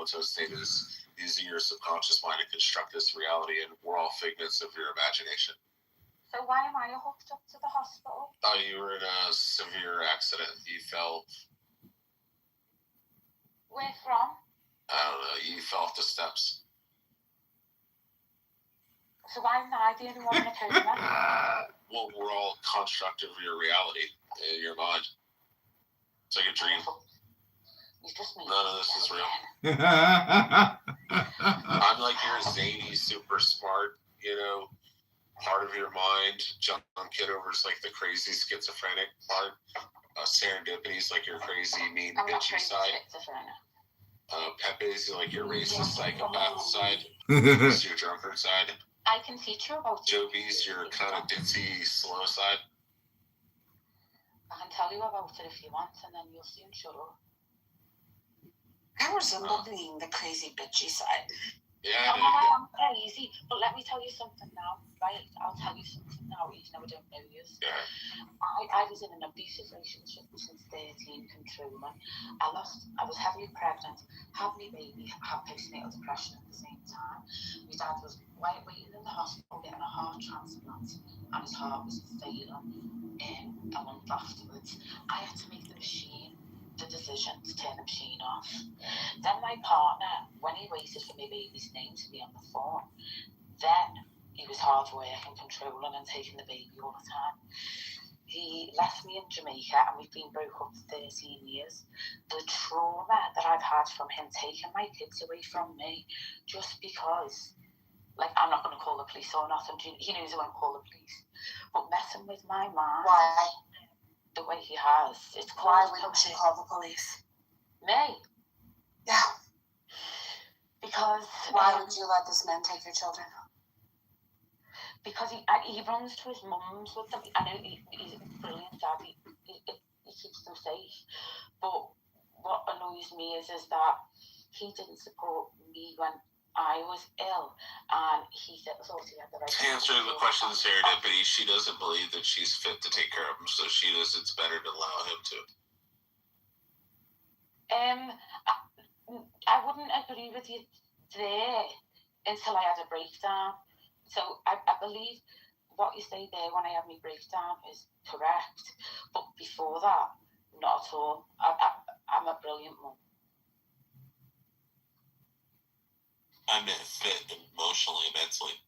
comatose state is using your subconscious mind to construct this reality, and we're all figments of your imagination. So why am I hooked up to the hospital? Oh, you were in a severe accident. You fell. Where from? I don't know. You fell off the steps. So why am I the only one in a coma? Well, we're all construct of your reality in your mind. It's like a dream. You just made None of this is real. I'm like your zany, super smart, part of your mind. John Kitover's like the crazy schizophrenic part. Serendipity's like your crazy, mean, bitchy side. Pepe's like your racist psychopath side. It's your drunkard side. I can teach you about Joby's your kind of ditzy, slow side. I can tell you about it if you want, and then you'll soon shut up. I resemble being the crazy, bitchy side. Yeah, I am crazy, but let me tell you something now, right? I'll tell you something now, even though I don't know you. Yeah. I was in an abusive relationship since 13, controlling. I was heavily pregnant, had my baby, had postnatal depression at the same time. My dad was waiting in the hospital getting a heart transplant, and his heart was failing a month afterwards. I had to make the decision to turn the machine off. Then my partner, when he waited for my baby's name to be on the phone, then he was hard work and controlling and taking the baby all the time. He left me in Jamaica, and we've been broke up for 13 years. The trauma that I've had from him taking my kids away from me just because, I'm not going to call the police or nothing. He knows I won't call the police. But messing with my mind. Why? The way he has. It's Why wouldn't you call the police? Me? Yeah. Because... Why would you let this man take your children? Because he runs to his mum's with them. I know he's a brilliant dad. He keeps them safe. But what annoys me is that he didn't support me when I was ill, and he thought he had the right to answer the question, Serendipity, she doesn't believe that she's fit to take care of him, so she does. It's better to allow him to. I wouldn't agree with you there until I had a breakdown. So I believe what you say there when I have my breakdown is correct, but before that, not at all. I'm a brilliant mum. I'm fit emotionally, mentally.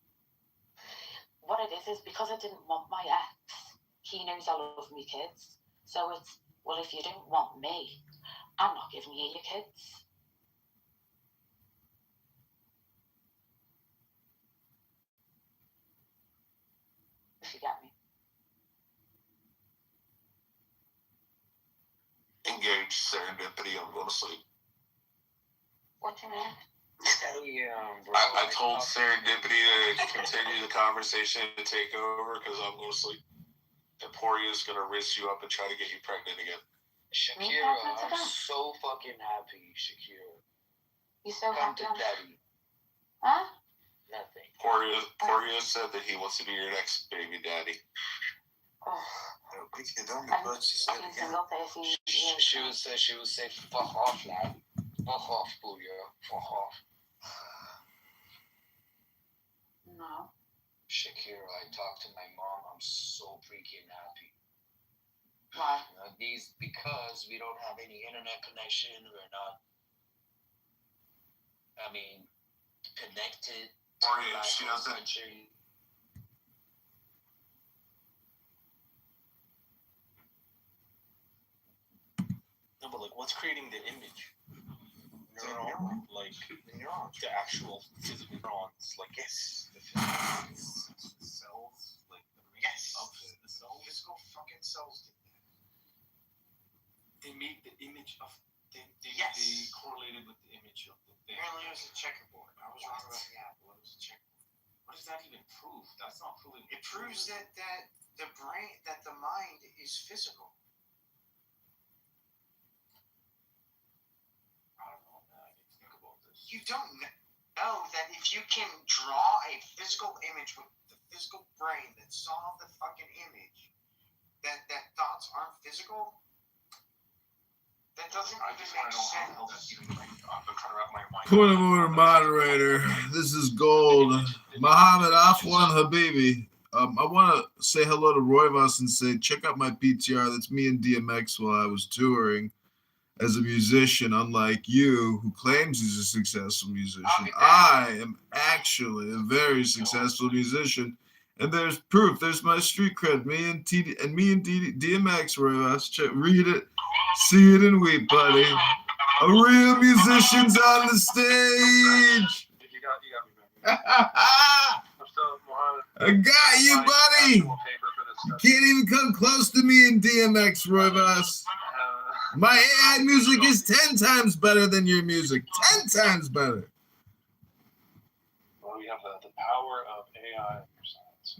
What it is because I didn't want my ex. He knows I love my kids. So it's, well, if you don't want me, I'm not giving you your kids. If you get me. Engage Serendipity, I'm going to sleep. What do you mean? Bro. I told Serendipity to continue the conversation to take over because I'm going to sleep. And Porio's going to rinse you up and try to get you pregnant again. Shakira, I'm so fucking happy, Shakira. You so happy? Come to daddy. Huh? Nothing. Porio said that he wants to be your next baby daddy. Oh. She would say, fuck off, lad. Fuck off, Porio. Fuck off. No. Shakira, I talked to my mom. I'm so freaking happy. Why? Because we don't have any internet connection. We're not, connected. She doesn't. No, but what's creating the image? Neuron, neurons, the actual physical neurons, yes, the physical cells, yes, the cells, physical fucking cells did that. They made the image of, they correlated with the image of the thing. Apparently it was a checkerboard. I was wrong about the apple. It was a checkerboard. What does that even prove? That's not proving. It proves that the brain, that the mind is physical. You don't know that if you can draw a physical image with the physical brain that saw the fucking image, that thoughts aren't physical? That doesn't. I just want to know how that's even like. I'm trying to wrap my mind. Point of order, moderator. This is Gold. Muhammad Afwan Habibi. I want to say hello to Roivas and say, check out my PTR. That's me and DMX while I was touring as a musician, unlike you, who claims he's a successful musician. I am actually a very successful musician. And there's proof. There's my street cred. Me and DMX, Roivas. Read it, see it, and weep, buddy. A real musician's on the stage. You got me, man. I'm still Mohammed. I got you, buddy. You can't even come close to me in DMX, Roivas. My AI music is 10 times better than your music. 10 times better. Well, we have the power of AI.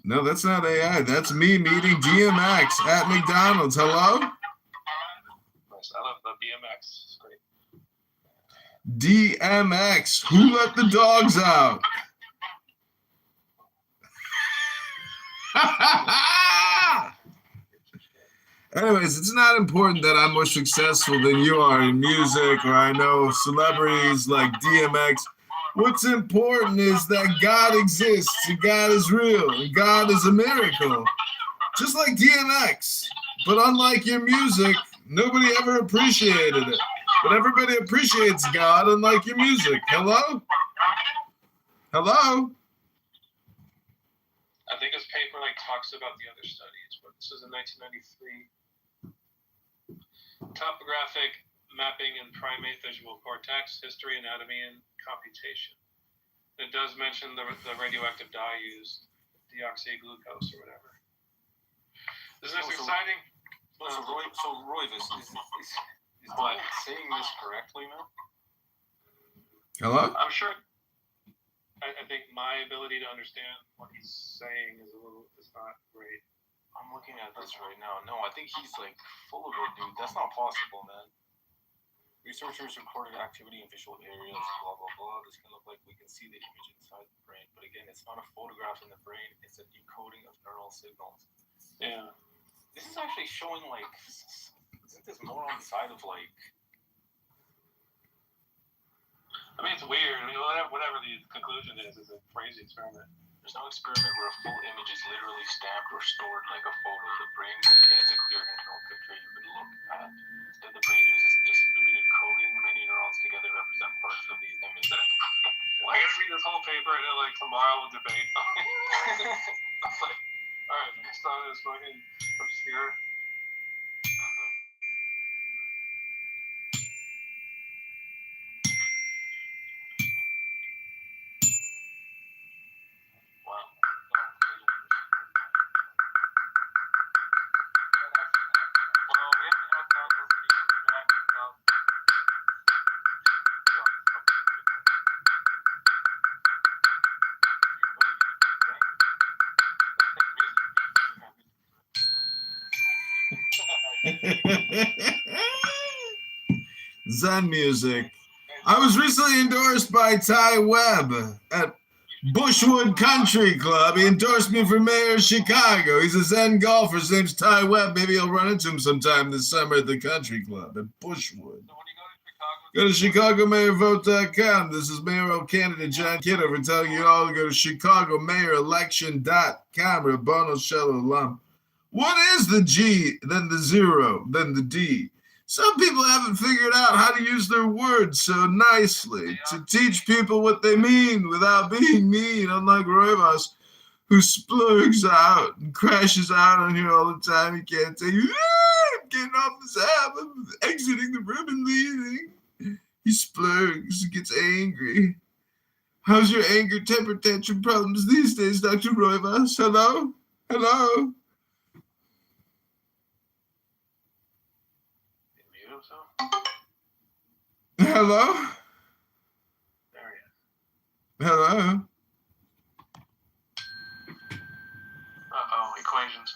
No, that's not AI. That's me meeting DMX at McDonald's. Hello? Nice. I love the BMX. It's great. DMX. Who let the dogs out? Anyways, it's not important that I'm more successful than you are in music, or I know celebrities like DMX. What's important is that God exists, and God is real, and God is a miracle. Just like DMX. But unlike your music, nobody ever appreciated it. But everybody appreciates God, unlike your music. Hello? Hello? I think his paper talks about the other studies, but this is in 1993. Topographic mapping in primate visual cortex, history, anatomy, and computation. It does mention the radioactive dye used, deoxyglucose or whatever. Isn't this exciting? So Roivas, is what saying this correctly now? Hello? I'm sure. I think my ability to understand what he's saying is not great. I'm looking at this right now. No, I think he's full of it, dude. That's not possible, man. Researchers recorded activity in visual areas, blah, blah, blah. This can look like we can see the image inside the brain. But again, it's not a photograph in the brain. It's a decoding of neural signals. Yeah. This is actually showing, isn't this more on the side of, I mean, it's weird. I mean, whatever the conclusion is a crazy experiment. There's no experiment where a full image is literally stamped or stored like a photo. The brain contains a clear internal picture you could look at. Instead, the brain uses distributed coding. Many neurons together represent parts of the image. I gotta read this whole paper and then tomorrow we'll debate. All right, next on is fucking obscure. Zen music. I was recently endorsed by Ty Webb at Bushwood Country Club. He endorsed me for mayor of Chicago. He's a Zen golfer. His name's Ty Webb. Maybe I'll run into him sometime this summer at the country club at Bushwood. Go to ChicagoMayorVote.com. This is mayoral candidate John Kitover telling you all to go to ChicagoMayorElection.com. Rabbano Shalom. What is the G, then the 0, then the D? Some people haven't figured out how to use their words so nicely to teach people what they mean without being mean, unlike Roivas, who splurgs out and crashes out on here all the time. He can't say, I'm getting off this app, I'm exiting the room and leaving. He splurgs, gets angry. How's your anger, temper tantrum problems these days, Dr. Roivas? Hello? Hello? Hello? There he is. Hello? Uh-oh, equations.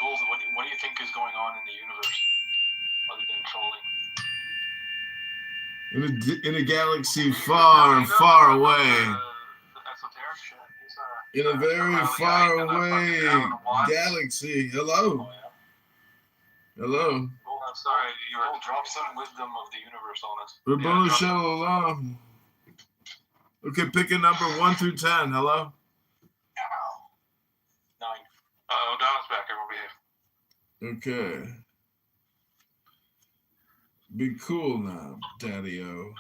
Gold, what do you think is going on in the universe other than trolling? In a galaxy far, far away. Esoteric shit. In a very far away galaxy. Hello? Hello? I'm sorry, you will drop some wisdom of the universe on us. Rabboni Shalom. Okay, pick a number 1 through 10. Hello? 9. Donald's back. Everyone behave. Okay. Be cool now, Daddy-O.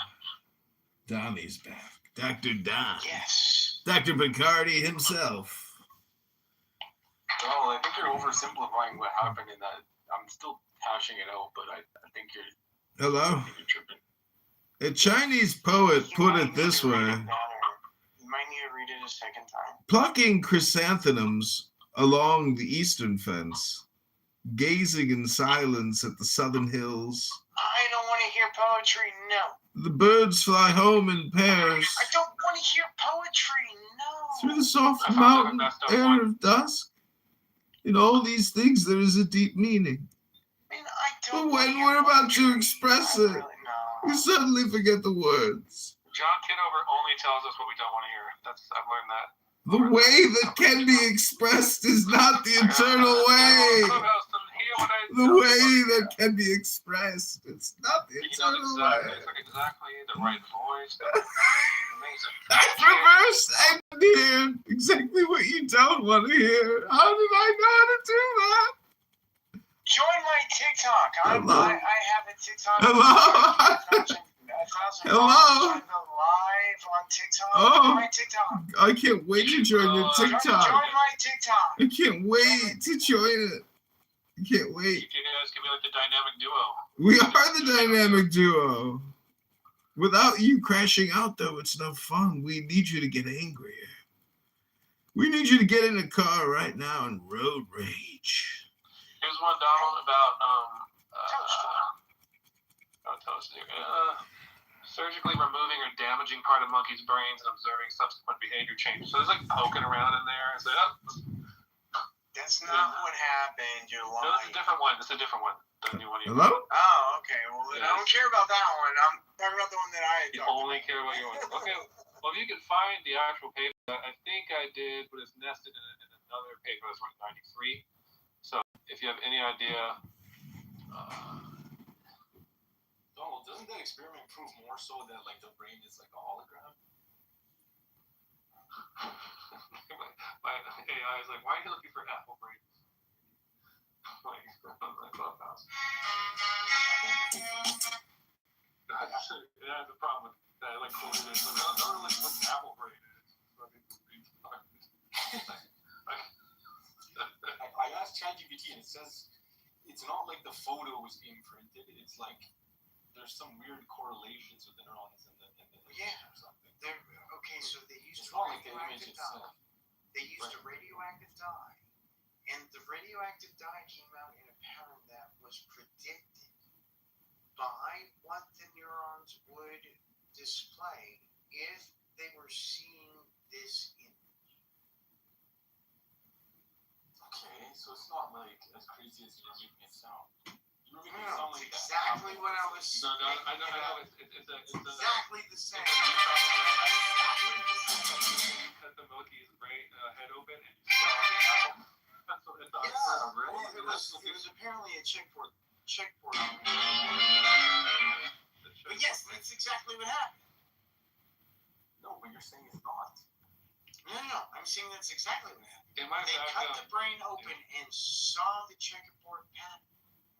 Donnie's back. Dr. Don. Yes. Dr. Picardi himself. Well, I think you're oversimplifying what happened in that. I'm still hashing it out, but I think you're Hello? tripping. A Chinese poet put it this way. You might need to read it a second time. Plucking chrysanthemums along the eastern fence, gazing in silence at the southern hills. I don't want to hear poetry, no. The birds fly home in pairs I don't want to hear poetry, no. through the soft mountain air of dusk. In all these things, there is a deep meaning. I mean, I But don't when wanna we're hear about to poetry. express I it, really, no. we suddenly forget the words. John Kitover only tells us what we don't want to hear. I've learned that. The way that can be expressed is not the eternal way. The way that can be expressed, it's not the eternal way. It's like exactly the right voice. Amazing. That's reverse engineered. Exactly what you don't want to hear. How did I know how to do that? Join my TikTok. Hello? I have a TikTok. Hello? Hello? Live on TikTok. Oh. Join my TikTok. I can't wait to join your Join TikTok. my TikTok. I can't wait to join it. I can't wait. You guys can be like the dynamic duo. We are the dynamic duo. Without you crashing out, though, it's no fun. We need you to get angrier. We need you to get in a car right now and road rage. Here's one, Donald, about surgically removing or damaging part of monkey's brains and observing subsequent behavior changes. So there's like poking around in there and say, That's not what happened. You're no, lying. it's a different one. It's a different one. The new one. Hello? Oh, okay. Well, then I don't care about that one. I'm talking about the one that I had You talked only care about your one. Okay. Well, if you can find the actual paper, I think I did, but it's nested in another paper that's worth 93. So if you have any idea. Donald, doesn't that experiment prove more so that like the brain is like a hologram? my AI is like, why are you looking for Apple brains? Like, Clubhouse. Yeah, the problem with that, like, quoted it. So I don't know like what Apple brain is. I asked ChatGPT and it says it's not like the photo was imprinted. It's like there's some weird correlations with the neurons in the Yeah. or something. Okay, so they used It's a not like the image radioactive itself. dye. They used a radioactive dye, and the radioactive dye came out in a pattern that was predicted by what the neurons would display if they were seeing this image. Okay, so it's not like as crazy as you're making it sound. You're making it No, sound it's like exactly what I was No, I know. making It's exactly the same. You cut the monkey's brain head open and you saw the apple. That's what it's Yeah, right? well, it was apparently a checkboard. But yes, that's exactly what happened. No, but you're saying it's not. No, I'm saying that's exactly what happened. It might They have cut the brain open and saw the checkerboard pattern.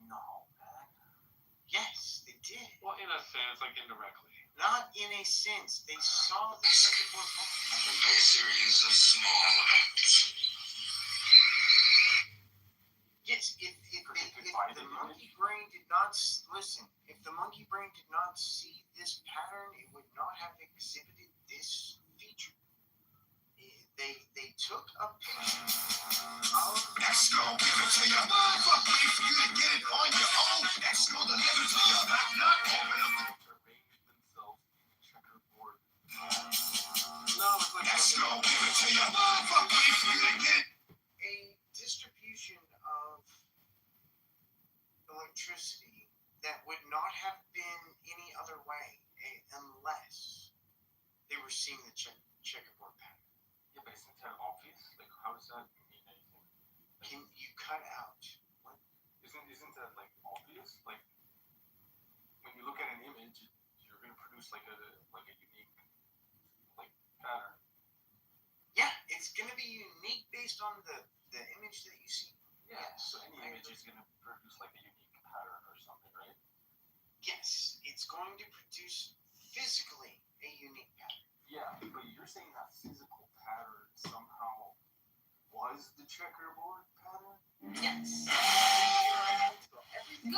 No, man. Yes, they did. Well, in a sense, like indirectly. Not in a sense. They saw the checkerboard pattern. A series of small acts. Yes, if the monkey brain did not listen, if the monkey brain did not see this pattern, it would not have exhibited this feature. They took a picture of. X gon' give it to you. Fuck me for you to get it on your own. X gon' deliver it to you. Not open up. Arrange themselves in checkerboard. No, it's like X gon' give it to you. Fuck me for you to get it. A distribution of electricity that would not have been any other way unless they were seeing the checkerboard pattern. Yeah, but isn't that obvious? Like, how does that mean anything? Can you cut out what Isn't that like obvious? Like when you look at an image, you're gonna produce like a unique like pattern. Yeah, it's gonna be unique based on the image that you see. Yeah. Yes, So any image is gonna produce like a unique pattern or something, right? Yes, it's going to produce physically a unique pattern. Yeah, but you're saying that physical pattern somehow was the checkerboard pattern? Yes. Everything.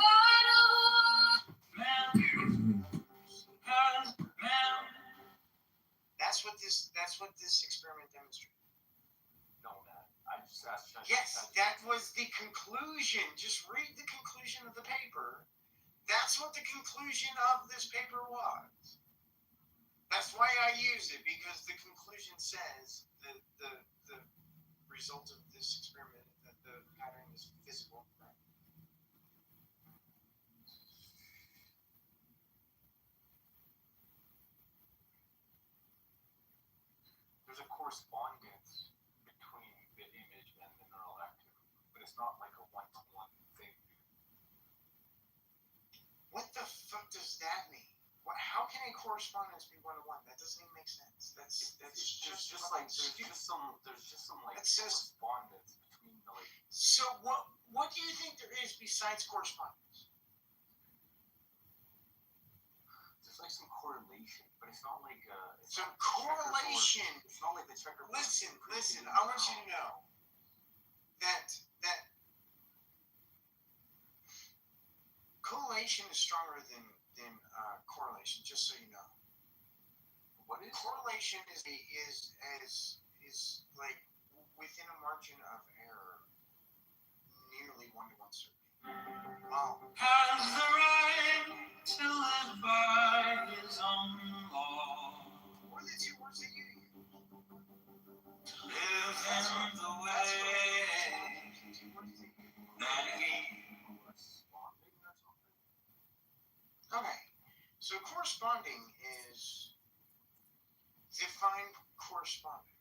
That's what this experiment demonstrated. No, man. I just asked. Yes, that was the conclusion. Just read the conclusion of the paper. That's what the conclusion of this paper was. That's why I use it, because the conclusion says that the result of this experiment that the pattern is physical. There's a correspondence between the image and the neural activity, but it's not like a one-to-one thing. What the fuck does that mean? How can a correspondence be one-to-one? That doesn't even make sense. That's just like there's just some like It says- correspondence between the like. So what do you think there is besides correspondence? There's like some correlation, but it's not like it's So not correlation. It's not like the checkerboard. Listen. I want you to know that correlation is stronger than correlation. Just so you know. What is Correlation is like within a margin of error, nearly 1-to-1 certainty. Wow. Has the right to live by his own law. What are the two words that you use? Live in the way that he. Okay, so corresponding is define corresponding.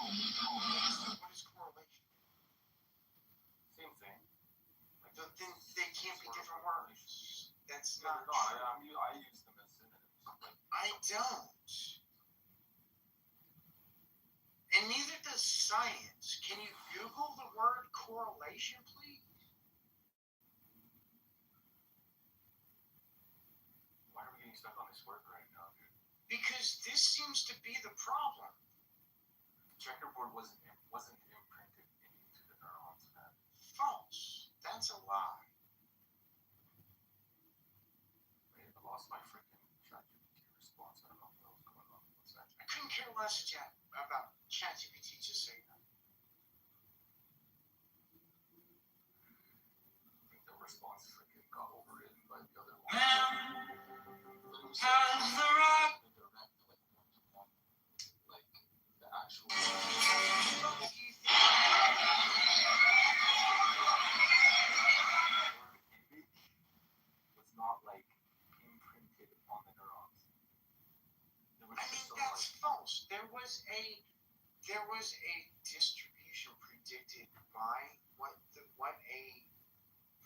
What is correlation? same thing? Then they can't be different words. That's No, not no, true. I use them as synonyms. Like, I don't. And neither does science. Can you Google the word correlation, please? why are we getting stuck on this word right now, dude? Because this seems to be the problem. The checkerboard wasn't imprinted into the neurons, man. False. That's a lie. Wait, I lost my freaking ChatGPT response. I don't know what the hell's going on. What's that? I couldn't care less about ChatGPT, just so you know. I think the response freaking got overridden by the other one. Has the right. Like the actual. Was not like imprinted on the neurons. There was I just mean, some, that's like, false. There was a distribution predicted by what a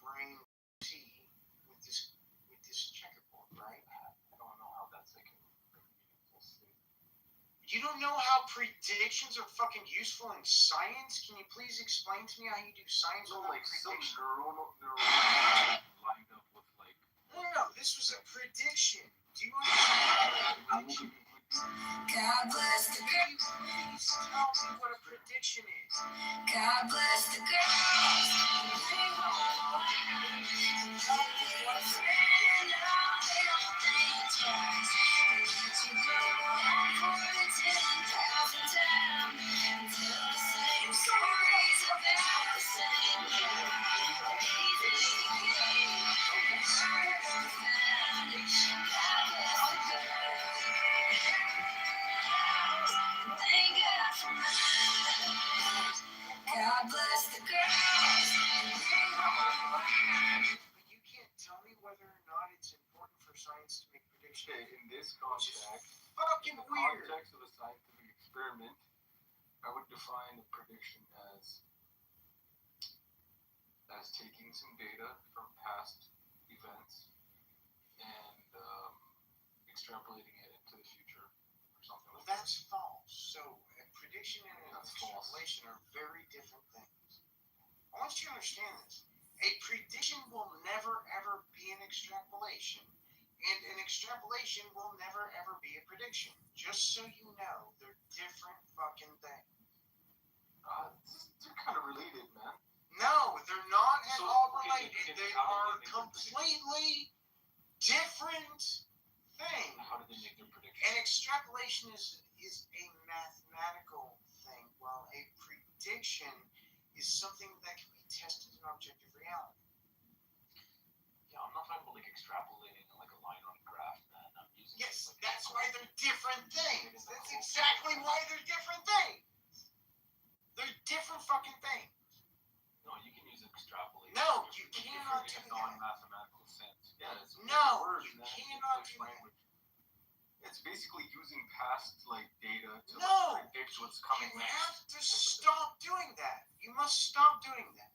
brain see with this checkerboard, right? I don't know how that's like a meaningful state. You don't know how predictions are fucking useful in science? Can you please explain to me how you do science So without like some prediction? neuronal lined up with like. No, this was a prediction. Do you understand what a prediction is? God bless the girl. Please tell me what a prediction is. God bless the girls. God bless the girls. But you can't tell me whether or not it's important for science to make predictions. Okay, in this context, Fucking in the weird. context of a scientific experiment, I would define a prediction as taking some data from past events and extrapolating it into the future or something like that. That's false. So a prediction and an That's false. extrapolation are very different things. I want you to understand this. A prediction will never ever be an extrapolation, and an extrapolation will never ever be a prediction. Just so you know, they're different fucking things. They're kind of related, man. No, they're not at So, all okay, related. okay, They how do are they make their completely different things. How do they make their prediction? An extrapolation is a mathematical thing, while a prediction is something that can be tested in objective reality. Yeah, I'm not talking about like extrapolating like a line on a graph, man. I'm using Yes, like, that's why they're different things. That's exactly why they're different things. They're different fucking things. No, you can use extrapolate. No, you Like, cannot different in do a that. non-mathematical sense. Yeah, it's No, words, you man. cannot It's do like that. language. It's basically using past like data to No, like, predict what's coming You next. have to stop doing that. You must stop doing that.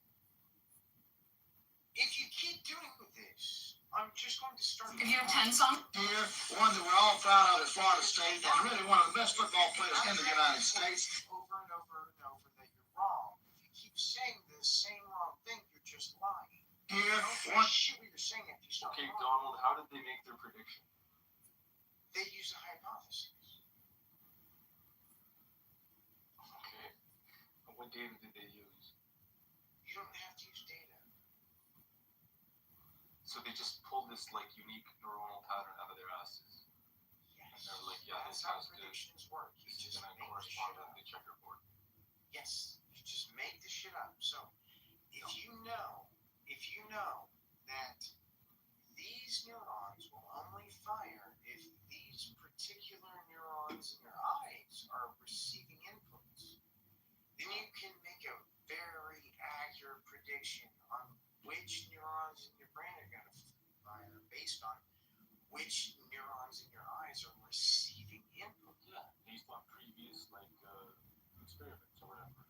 If you keep doing this, I'm just going to start. If you have 10 songs here, one that we're all proud of at Florida State, and really one of the best football players in the United States. Over and over and over that you're wrong. If you keep saying the same wrong thing, you're just lying. Here, Don't one. shit what you're saying if you stop Okay, lying. Donald, how did they make their prediction? They use a hypothesis. Okay. And what data did they use? You don't have to use data. So they just pulled this like unique neuronal pattern out of their asses. Yes. they're like, yeah, That's this how has to- predictions work. You This is just gonna make the correspond shit with up. the checkerboard. Yes, you just make the shit up. So, if you know that these neurons will only fire if these particular neurons in your eyes are receiving inputs, then you can make a very accurate prediction on which neurons in your brain are going to fire based on which neurons in your eyes are receiving input. Yeah, based on previous like experiments or whatever.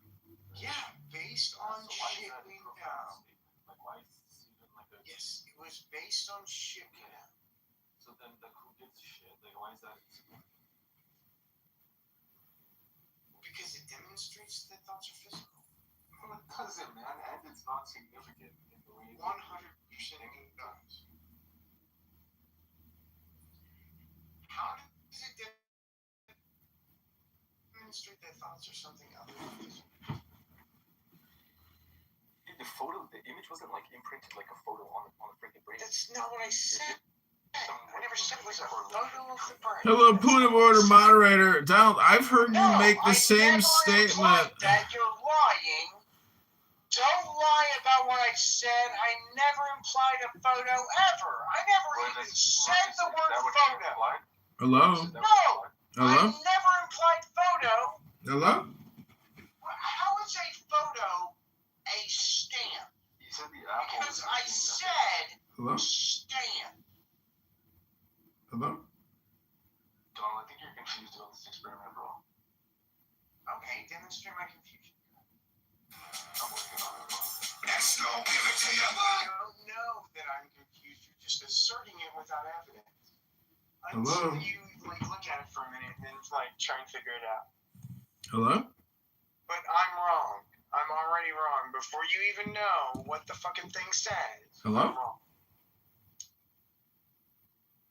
Yeah, based on So why is shit that a we profound know. statement? Like why is this even like a Yes, it was based on shit we know. So then like who gives a shit? Like why is that significant? Because it demonstrates that thoughts are physical. Well, it doesn't, man, and it's not significant in the way 100% it does. How does it demonstrate that thoughts are something other than physical? the image wasn't like imprinted like a photo on the freaking brain. That's not what I said. I never said it was a photo of the brain. Hello, point of order, moderator. Donald, I've heard you make the same never statement. implied that. You're lying. Don't lie about what I said. I never implied a photo ever. I never even said the word photo. Hello? No, Hello? I never implied photo. Hello? How is a photo a stamp? You said the apple. Because I said Hello? stamp. Hello? Donald, I think you're confused about this experiment, bro. Okay, demonstrate my confusion. I'm working on it, bro. Let's go, give it to you. I don't know that I'm confused. You're just asserting it without evidence. Hello? Until you like look at it for a minute and like try and figure it out. Hello? But I'm wrong. I'm already wrong before you even know what the fucking thing says. Hello? I'm wrong.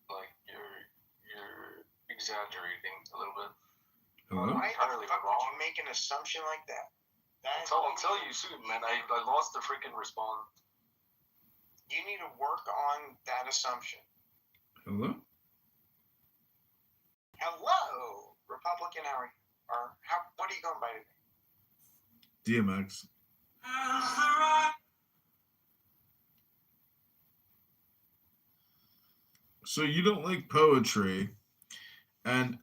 Like you're exaggerating a little bit. Hello? Why the Entirely fuck would you wrong. make an assumption like that? I'll tell you soon, man. I lost the freaking response. You need to work on that assumption. Hello? Hello, Republican. How are you? Or what are you going by today? DMX. So you don't like poetry. And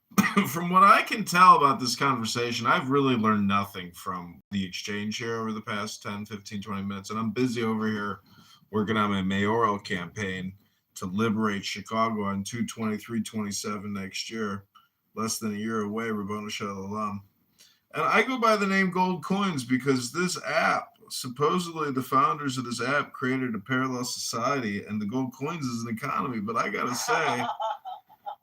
from what I can tell about this conversation, I've really learned nothing from the exchange here over the past 10, 15, 20 minutes. And I'm busy over here working on my mayoral campaign to liberate Chicago on 2/23/27 next year. Less than a year away, Rabboni Shalom. And I go by the name Gold Coins because this app, supposedly the founders of this app created a parallel society, and the Gold Coins is an economy. But I gotta say,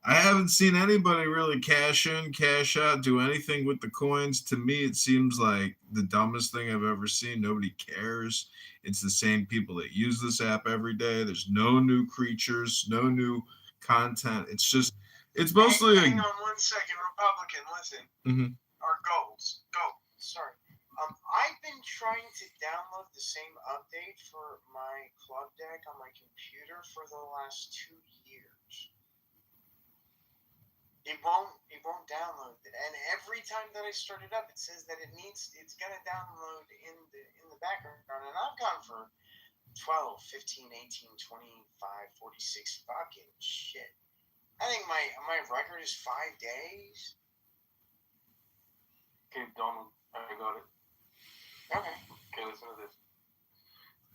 I haven't seen anybody really cash in, cash out, do anything with the coins. To me, it seems like the dumbest thing I've ever seen. Nobody cares. It's the same people that use this app every day. There's no new creatures, no new content. It's mostly Hang on 1 second, Republican. Listen. Mhm. Or goals. Sorry. I've been trying to download the same update for my club deck on my computer for the last 2 years. It won't download, and every time that I start it up, it says that it's gonna download in the background, and I've gone for 12, 15, 18, 25, 46 fucking shit. I think my record is 5 days. Okay, Donald, I got it. Okay. Okay, listen to this.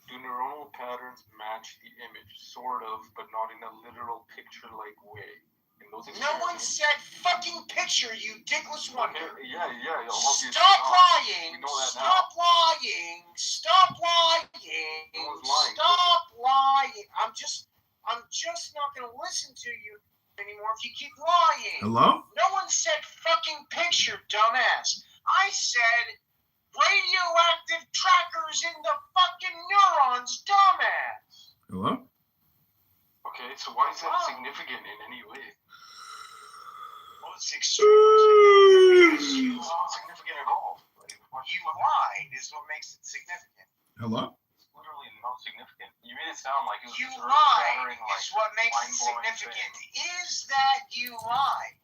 Do neuronal patterns match the image? Sort of, but not in a literal picture-like way. In those No one experiments- said fucking picture, you dickless wonder. Okay, yeah, obviously Stop not. lying! We know that now. Stop lying! Stop lying! No one's lying. Stop lying! I'm just not gonna listen to you anymore if you keep lying. Hello? No one said fucking picture, dumbass. I said radioactive trackers in the fucking neurons, dumbass. Hello? Okay, so why is that significant in any way? Well, it's extremely significant. It's not significant at all. You lied is what makes it significant. Hello? It's literally not significant. You made it sound like it was You this lied earth-shattering, is what makes it mind-blowing significant. thing. Is that you lied?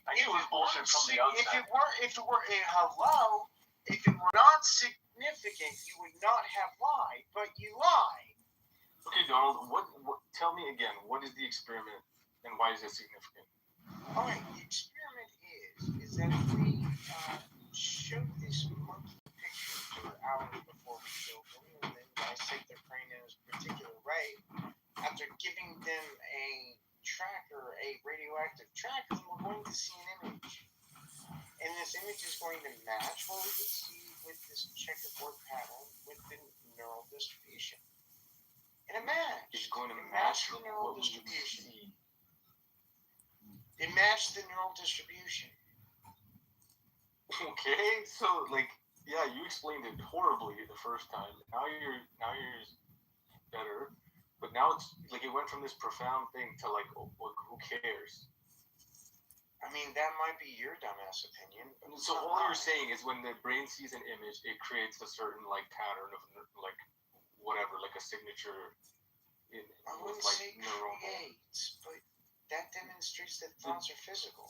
I knew it was bullshit from the If outset. it were not significant, you would not have lied, but you lied. Okay, Donald, what? Tell me again. What is the experiment, and why is it significant? All right, the experiment is that if we show this monkey picture for hours before we kill them, and then dissect their brain in a particular way, after giving them a tracker, a radioactive tracker, then we're going to see an image. And this image is going to match what we could see with this checkerboard pattern with the neural distribution. And it matched. It's going to It match matched the neural what we distribution. see. It matched the neural distribution. Okay, so yeah, you explained it horribly the first time. Now you're better, but now it's like it went from this profound thing to like, oh, who cares? I mean, that might be your dumbass opinion. But So all you're saying is when the brain sees an image, it creates a certain like pattern of like whatever, like a signature in I with wouldn't like say neuronal. creates, but that demonstrates that thoughts are physical.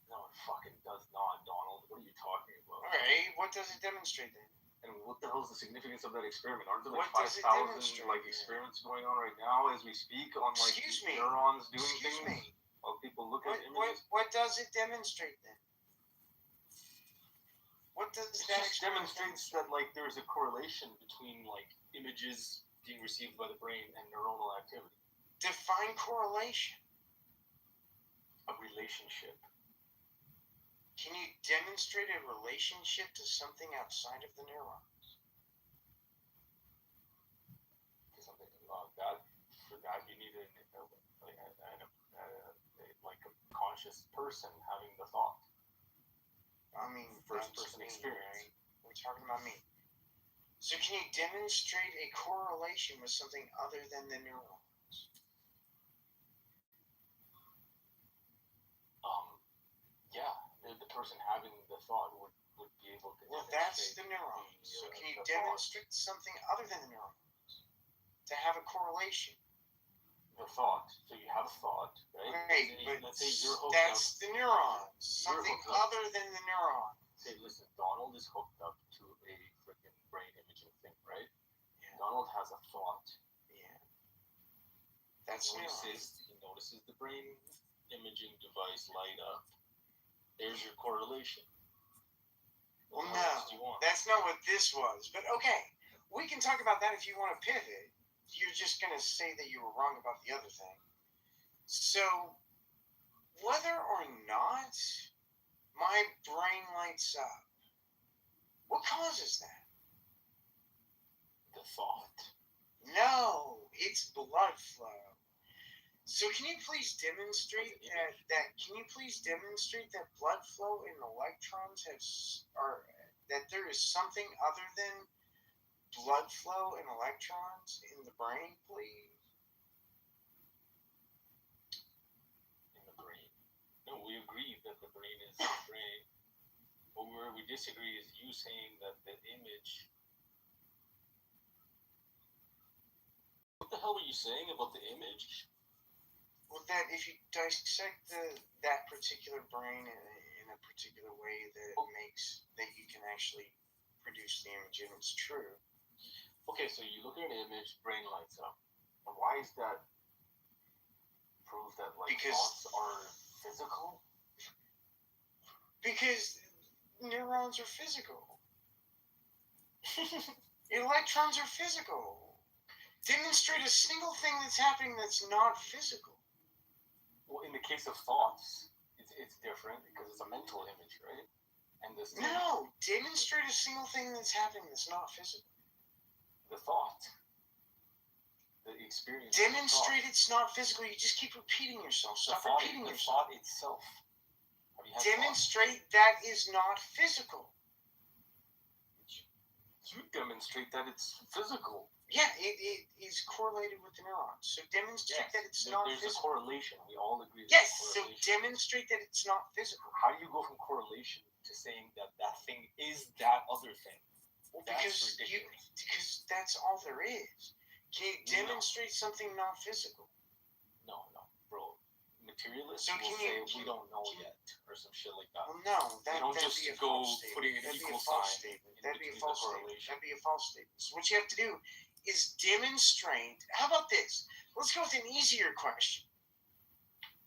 No, it fucking does not, Donald. What are you talking about? Alright, what does it demonstrate then? And what the hell is the significance of that experiment? Aren't there like What does it 5,000 demonstrate like then? experiments going on right now as we speak on like Excuse me. neurons doing Excuse things me. while people look at What images? does it demonstrate then? What does It that just experiment demonstrates that like there's a correlation between like images being received by the brain and neuronal activity. define correlation? A relationship. Can you demonstrate a relationship to something outside of the neurons? Something that for that you need like a conscious person having the thought. I mean, First that's person me, experience. right? We're talking about me. So can you demonstrate a correlation with something other than the neurons? Yeah, the person having the thought would be able to. Well, that's the neurons. So can you demonstrate something other than the neurons to have a correlation? The thought. So you have a thought, right? Right, And but let's say you're hooked that's the neurons. Something hooked up. other than the neurons. Say, listen, Donald is hooked up to a freaking brain imaging thing, right? Yeah. Donald has a thought. Yeah. That's neurons. He notices the brain imaging device light up. There's your correlation. Well, What no, else do you want? that's not what this was. But okay, we can talk about that if you want to pivot. You're just going to say that you were wrong about the other thing. So, whether or not my brain lights up. What causes that? The thought. No, it's blood flow. So can you please demonstrate that blood flow and electrons that there is something other than blood flow and electrons in the brain, please? In the brain. No, we agree that the brain is the brain. But where we disagree is you saying that the image. What the hell were you saying about the image? Well, that if you dissect that particular brain in a particular way, that it makes that you can actually produce the image, and it's true. Okay, so you look at an image, brain lights up. And why is that proof that Because- thoughts are physical? Because neurons are physical. Electrons are physical. Demonstrate a single thing that's happening that's not physical. Well, in the case of thoughts, it's different because it's a mental image, right? And this No, demonstrate a single thing that's happening that's not physical. the thought, the experience. Demonstrate it's not physical. You just keep repeating yourself. Stop repeating the yourself. thought itself. Have you had Demonstrate that is not physical. thoughts? You demonstrate that it's physical. Yeah, it is correlated with the neurons. So demonstrate that it's not there's physical. a correlation. We all agree. Yes, there's a so correlation. demonstrate that it's not physical. How do you go from correlation to saying that that thing is that other thing? Well, That's because ridiculous. that's all there is. Can you No. demonstrate something not physical? No, bro. Materialists So will can say you- we don't know can- yet, or some shit like that. Well, no, They don't that'd just be a go false statement. putting an That'd be equal a false sign statement. in That'd be a between the false statement. correlation. That'd be a false statement. So what you have to do is demonstrate. How about this? Let's go with an easier question.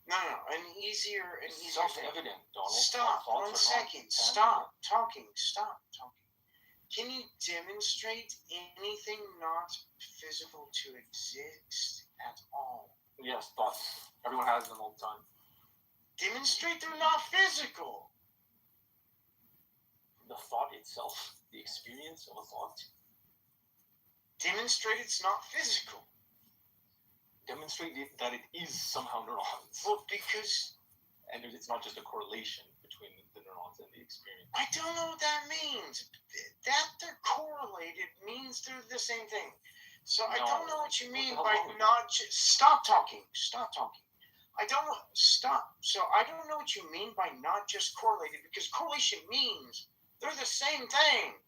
No, an easier It's thing. self-evident, Donald. Stop. Thoughts are 1 not second. tangible. Stop talking. Stop talking. Can you demonstrate anything not physical to exist at all? Yes, thoughts. Everyone has them all the time. Demonstrate they're not physical. The thought itself, the experience of a thought, Demonstrate it's not physical. demonstrate that it is somehow neurons. Well, because And it's not just a correlation between the neurons and the experience. I don't know what that means. That they're correlated means they're the same thing. So I No. don't know what you What mean the hell by wrong with not just stop talking. Stop talking. I don't stop. So I don't know what you mean by not just correlated because correlation means they're the same thing.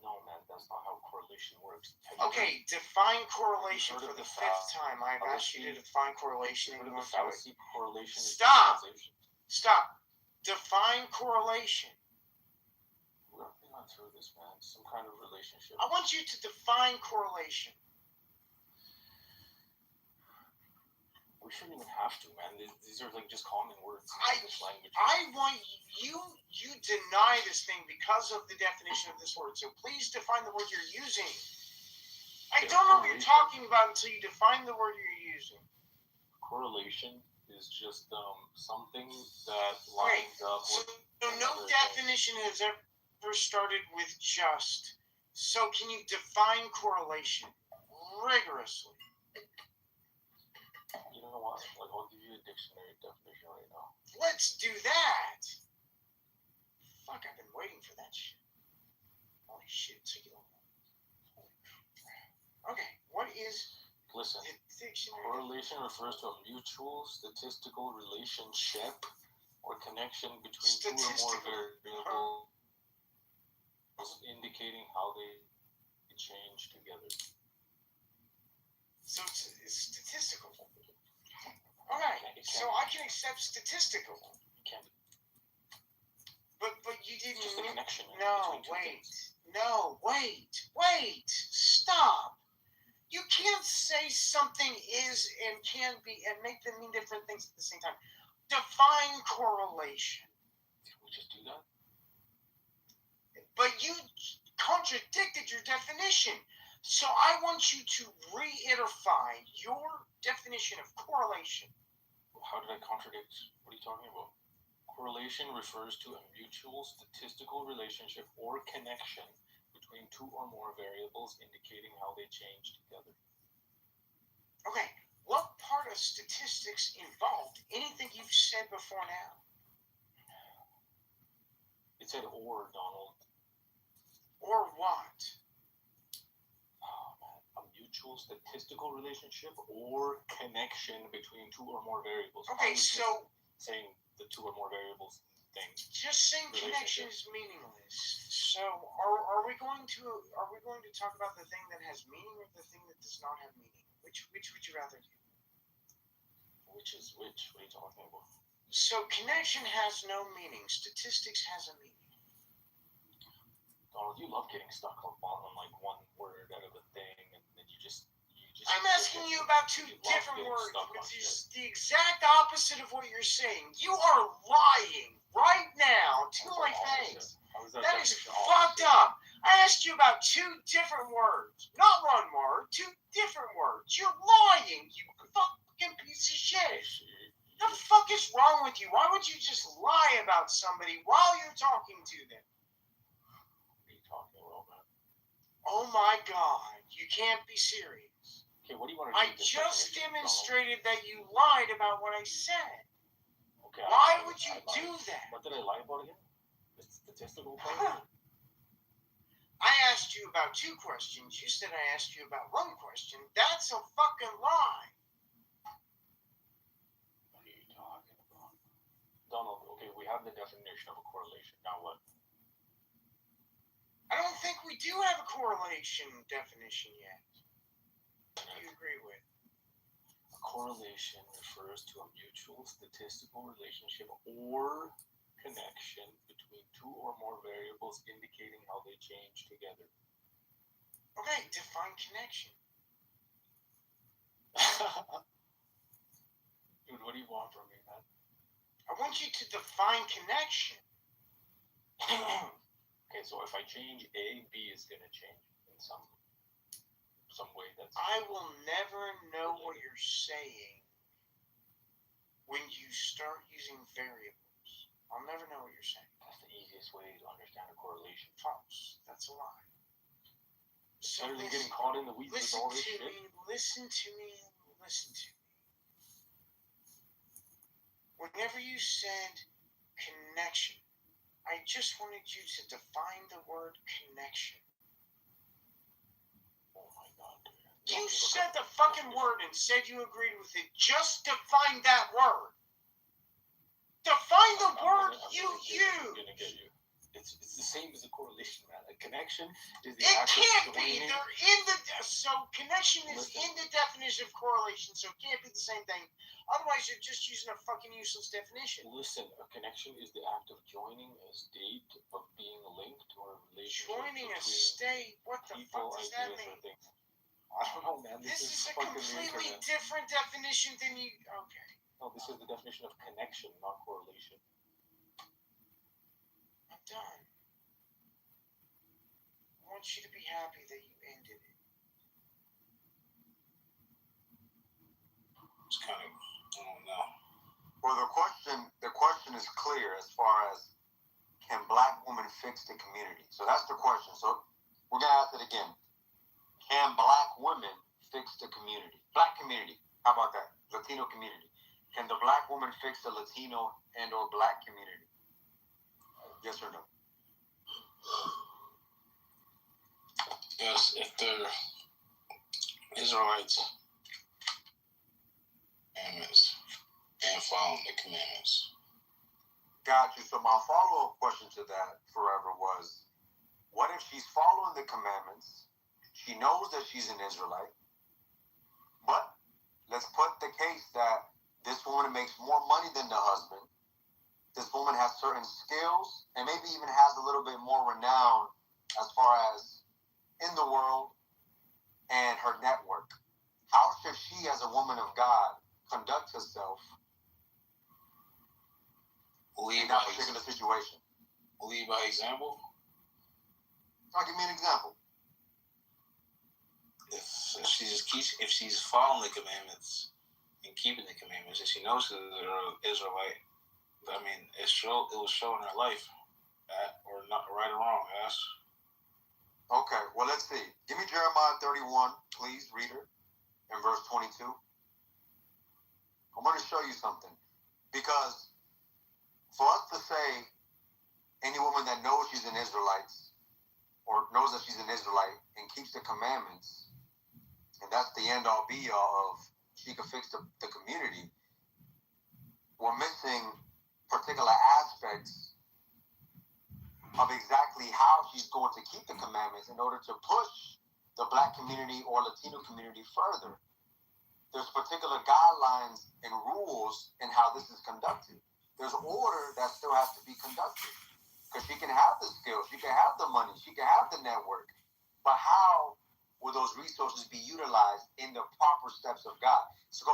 No, man, that's not how correlation works. Okay, define correlation You've heard for of the the fifth time. I've asked you to define correlation and Heard you of the won't do it. fallacy correlation? is Stop! causation? Stop. Define correlation. We're not through this, man. Some kind of relationship. I want you to define correlation. We shouldn't even have to, man. These are like just common words in I- English language. I want you deny this thing because of the definition of this word. So please define the word you're using. I don't know what you're talking about until you define the word you're using. Correlation is just something that Great. lines up So with no another definition has ever started with just. So can you define correlation rigorously? You know what? Like, I'll give you a dictionary definition right now. Let's do that. Fuck, I've been waiting for that shit. Holy shit, it took you long. Holy crap. Okay, what is Listen, the dictionary? correlation refers to a mutual statistical relationship or connection between two or more Statistical. variables indicating how they change together. So it's statistical. Alright, so I can accept statistical. It can't be But you didn't just a mean- connection No, between two wait. things. No, wait. Stop. You can't say something is and can be and make them mean different things at the same time. Define correlation. Did we just do that? But you contradicted your definition. So I want you to reiterify your definition of correlation. How did I contradict? What are you talking about? Correlation refers to a mutual statistical relationship or connection between two or more variables indicating how they change together. Okay, what part of statistics involved anything you've said before now? It said or, Donald. Or what? Oh, man. A mutual statistical relationship or connection between two or more variables. Okay, I was just so saying the two or more variables thing. just saying connection is meaningless. So are we going to talk about the thing that has meaning or the thing that does not have meaning? Which would you rather do? Which is which? What are you talking about? So connection has no meaning. Statistics has a meaning. Donald, you love getting stuck on like one word out of a thing, and then you just. I'm asking you about two different words, which is the exact opposite of what you're saying. You are lying right now to my face. That is fucked up. I asked you about two different words. Not one word, two different words. You're lying, you fucking piece of shit. The fuck is wrong with you? Why would you just lie about somebody while you're talking to them? What are you talking about, man? Oh my god, you can't be serious. Okay, what do you want to do? I just demonstrated that you lied about what I said. Okay. Why would you do that? What did I lie about again? The statistical part? I asked you about two questions. You said I asked you about one question. That's a fucking lie. What are you talking about? Donald, okay, we have the definition of a correlation. Now what? I don't think we do have a correlation definition yet. What do you agree with? A correlation refers to a mutual statistical relationship or connection between two or more variables indicating how they change together. Okay, define connection. Dude, what do you want from me, man? I want you to define connection. Okay, so if I change A, B is gonna change in some way. That's. I will never know what you're saying when you start using variables. I'll never know what you're saying. That's the easiest way to understand a correlation. False. That's a lie. So Better than getting caught in the weeds with all this shit. Listen to me. Whenever you said connection, I just wanted you to define the word connection. Oh my god, dude. You said the fucking word and said you agreed with it. Just define that word. Define the word you use. I'm gonna get you. It's the same as a correlation, man. A connection is the It act of can't be. joining. They're in the so connection is in the definition of correlation, so it can't be the same thing. Otherwise, you're just using a fucking useless definition. Listen, a connection is the act of joining a state of being linked or a relationship Joining a between state. What the people, fuck does that ideas, or mean? things. I don't know, man. This is a fucking completely internet. different definition than you. Okay. No, this is the definition of connection, not correlation. I'm done. I want you to be happy that you ended it. It's kind of, I don't know. Well, the question is clear as far as can black women fix the community? So that's the question. So we're gonna ask it again. Can black women fix the community? Black community. How about that? Latino community. Can the black woman fix the Latino and or black community? Yes or no? Yes, if they're Israelites, commandments, and following the commandments. Got you. So my follow-up question to that forever was, what if she's following the commandments? She knows that she's an Israelite, but let's put the case that this woman makes more money than the husband. This woman has certain skills and maybe even has a little bit more renown as far as in the world and her network. How should she, as a woman of God, conduct herself in that particular situation? Lead by example. I'll give me an example. If she's following the commandments and keeping the commandments, and she knows she's an Israelite, I mean, it was showing her life, or not right or wrong, Ash. Okay, well, let's see. Give me Jeremiah 31, please, reader, in verse 22. I want to show you something. Because for us to say any woman that knows she's an Israelite or knows that she's an Israelite and keeps the commandments, and that's the end all be all of she can fix the community, we're missing particular aspects of exactly how she's going to keep the commandments in order to push the Black community or Latino community further. There's particular guidelines and rules in how this is conducted. There's order that still has to be conducted. Because she can have the skills, she can have the money, she can have the network. But how will those resources be utilized in the proper steps of God? So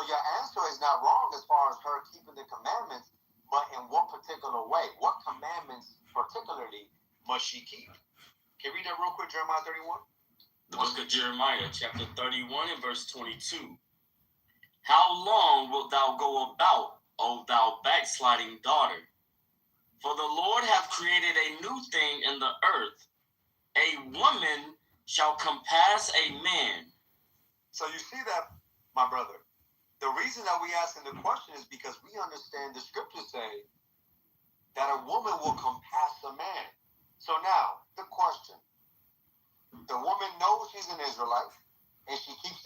your answer is not wrong as far as her keeping the commandments, but in what particular way? What commandments particularly must she keep? Can you read that real quick, Jeremiah 31? The book of Jeremiah, chapter 31 and verse 22. How long wilt thou go about, O thou backsliding daughter? For the Lord hath created a new thing in the earth. A woman shall compass a man. So you see that, my brother. The reason that we asking the question is because we understand the scriptures say that a woman will compass a man. So now, the question. The woman knows she's an Israelite, and she keeps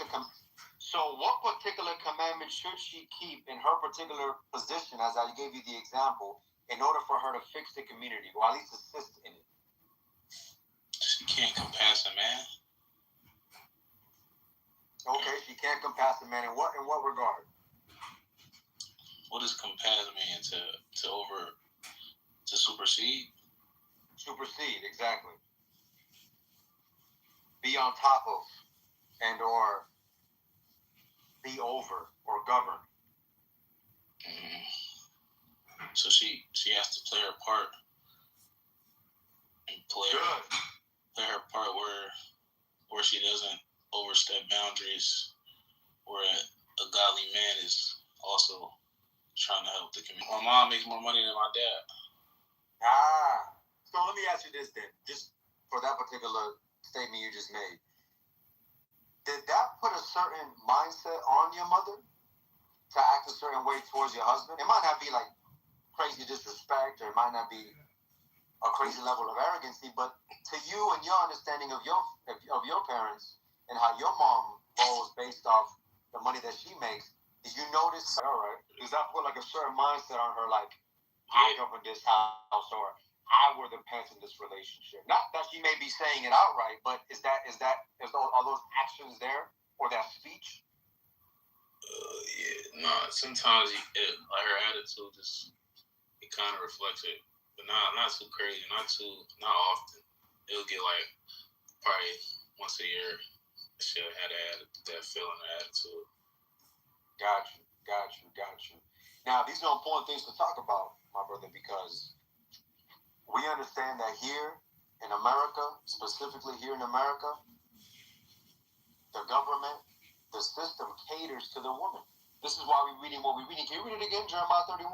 so what particular commandment should she keep in her particular position, as I gave you the example, in order for her to fix the community, or at least assist in it? She can't compass a man. Okay, she can't compass a man in what regard? What does compass mean? To supersede? Supersede, exactly. Be on top of, and or be over or govern. So she has to play her part and play her part where she doesn't overstep boundaries, where a godly man is also trying to help the community. My mom makes more money than my dad. So let me ask you this then, just for that particular statement you just made. Did that put a certain mindset on your mother to act a certain way towards your husband? It might not be like crazy disrespect, or it might not be a crazy level of arrogancy, but to you and your understanding of your parents and how your mom rolls based off the money that she makes, did you notice? All right, does that put like a certain mindset on her, like I govern this house, or I were the parents in this relationship? Not that she may be saying it outright, but are those actions there, or that speech? Sometimes her attitude it kind of reflects it, but not too crazy, not often. It'll get like probably once a year. She'll have that feeling or attitude. Got you. Now, these are important things to talk about, my brother, because we understand that here in America, specifically here in America, the government, the system caters to the woman. This is why we're reading what we're reading. Can you read it again, Jeremiah 31?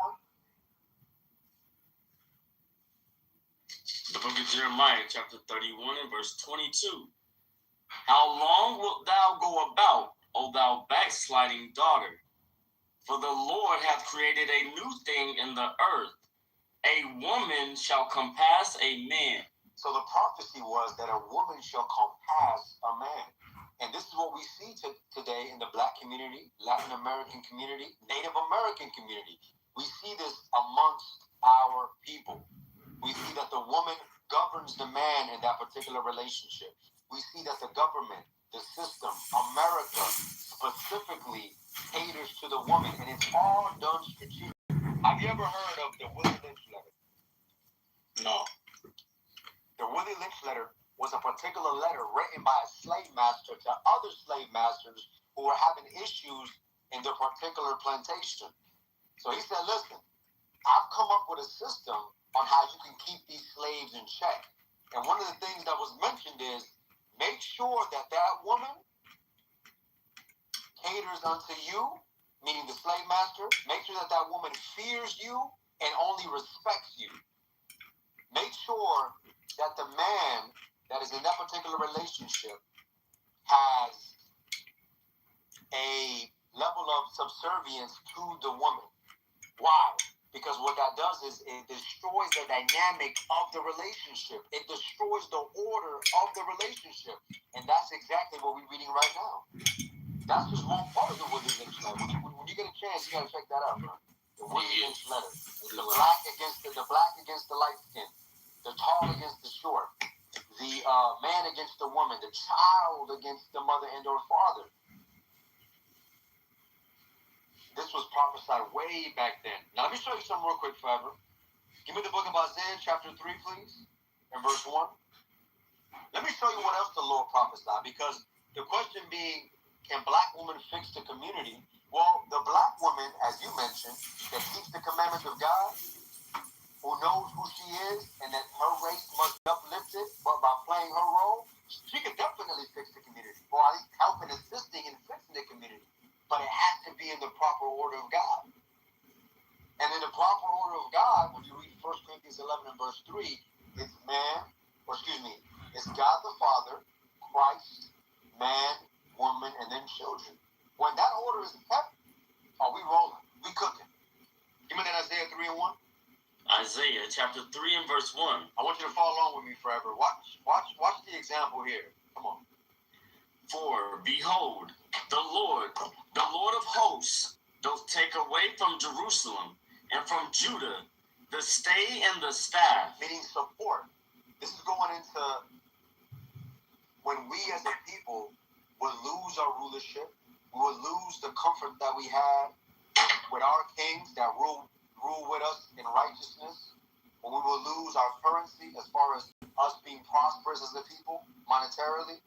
The book of Jeremiah, chapter 31 and verse 22. How long wilt thou go about, O thou backsliding daughter? For the Lord hath created a new thing in the earth. A woman shall compass a man. So the prophecy was that a woman shall compass a man. And this is what we see today in the Black community, Latin American community, Native American community. We see this amongst our people. We see that the woman governs the man in that particular relationship. We see that the government, the system, America specifically caters to the woman, and it's all done strategically. Have you ever heard of the Willie Lynch letter? No. The Willie Lynch letter was a particular letter written by a slave master to other slave masters who were having issues in their particular plantation. So he said, listen, I've come up with a system on how you can keep these slaves in check. And one of the things that was mentioned is make sure that woman caters unto you meaning the slave master, make sure that that woman fears you and only respects you. Make sure that the man that is in that particular relationship has a level of subservience to the woman. Why? Because what that does is it destroys the dynamic of the relationship. It destroys the order of the relationship. And that's exactly what we're reading right now. That's just one part of the Williams Lynch letter. When you get a chance, you gotta check that out, bro. The Williams Lynch letter. The black against the light skin. The tall against the short. The man against the woman. The child against the mother and or father. This was prophesied way back then. Now, let me show you something real quick, forever. Give me the book of Isaiah, chapter 3, please, and verse 1. Let me show you what else the Lord prophesied, because the question being, can black women fix the community? Well, the black woman, as you mentioned, that keeps the commandments of God, who knows who she is, and that her race must be uplifted, but by playing her role, she could definitely fix the community, or at least help and assisting in fixing the community. But it has to be in the proper order of God. And in the proper order of God, when you read 1 Corinthians 11 and verse 3, it's it's God the Father, Christ, man, woman, and then children. When that order is kept, are we rolling? We cooking. Give me that Isaiah 3 and 1. Isaiah chapter 3 and verse 1. I want you to follow along with me forever. Watch the example here. Come on. For behold, the Lord of hosts, doth take away from Jerusalem and from Judah the stay and the staff. Meaning support. This is going into when we as a people will lose our rulership, we will lose the comfort that we had with our kings that rule with us in righteousness, when we will lose our currency as far as us being prosperous as a people, monetarily,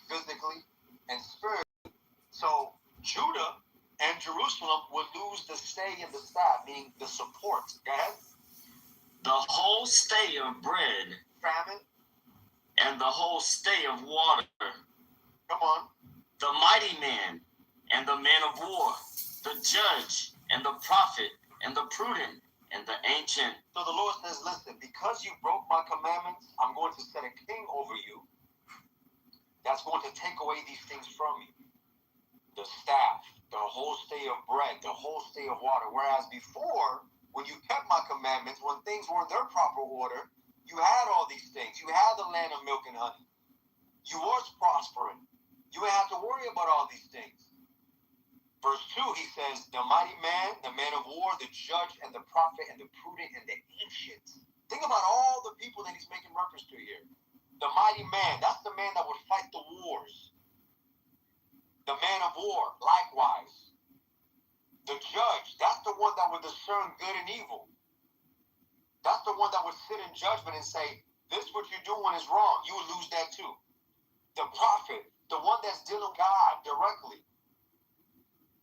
physically, and spiritually. So Judah and Jerusalem will lose the stay and the staff, meaning the support. Go ahead. The whole stay of bread, famine, and the whole stay of water. Come on. The mighty man and the man of war, the judge and the prophet and the prudent and the ancient. So the Lord says, listen, because you broke my commandments, I'm going to set a king over you that's going to take away these things from you. The staff, the whole stay of bread, the whole stay of water. Whereas before, when you kept my commandments, when things were in their proper order, you had all these things. You had the land of milk and honey. You was prospering. You didn't have to worry about all these things. Verse 2, he says, the mighty man, the man of war, the judge, and the prophet, and the prudent, and the ancient. Think about all the people that he's making reference to here. The mighty man, that's the man that would fight the wars. The man of war, likewise. The judge, that's the one that would discern good and evil. That's the one that would sit in judgment and say, this what you're doing is wrong. You would lose that too. The prophet, the one that's dealing with God directly.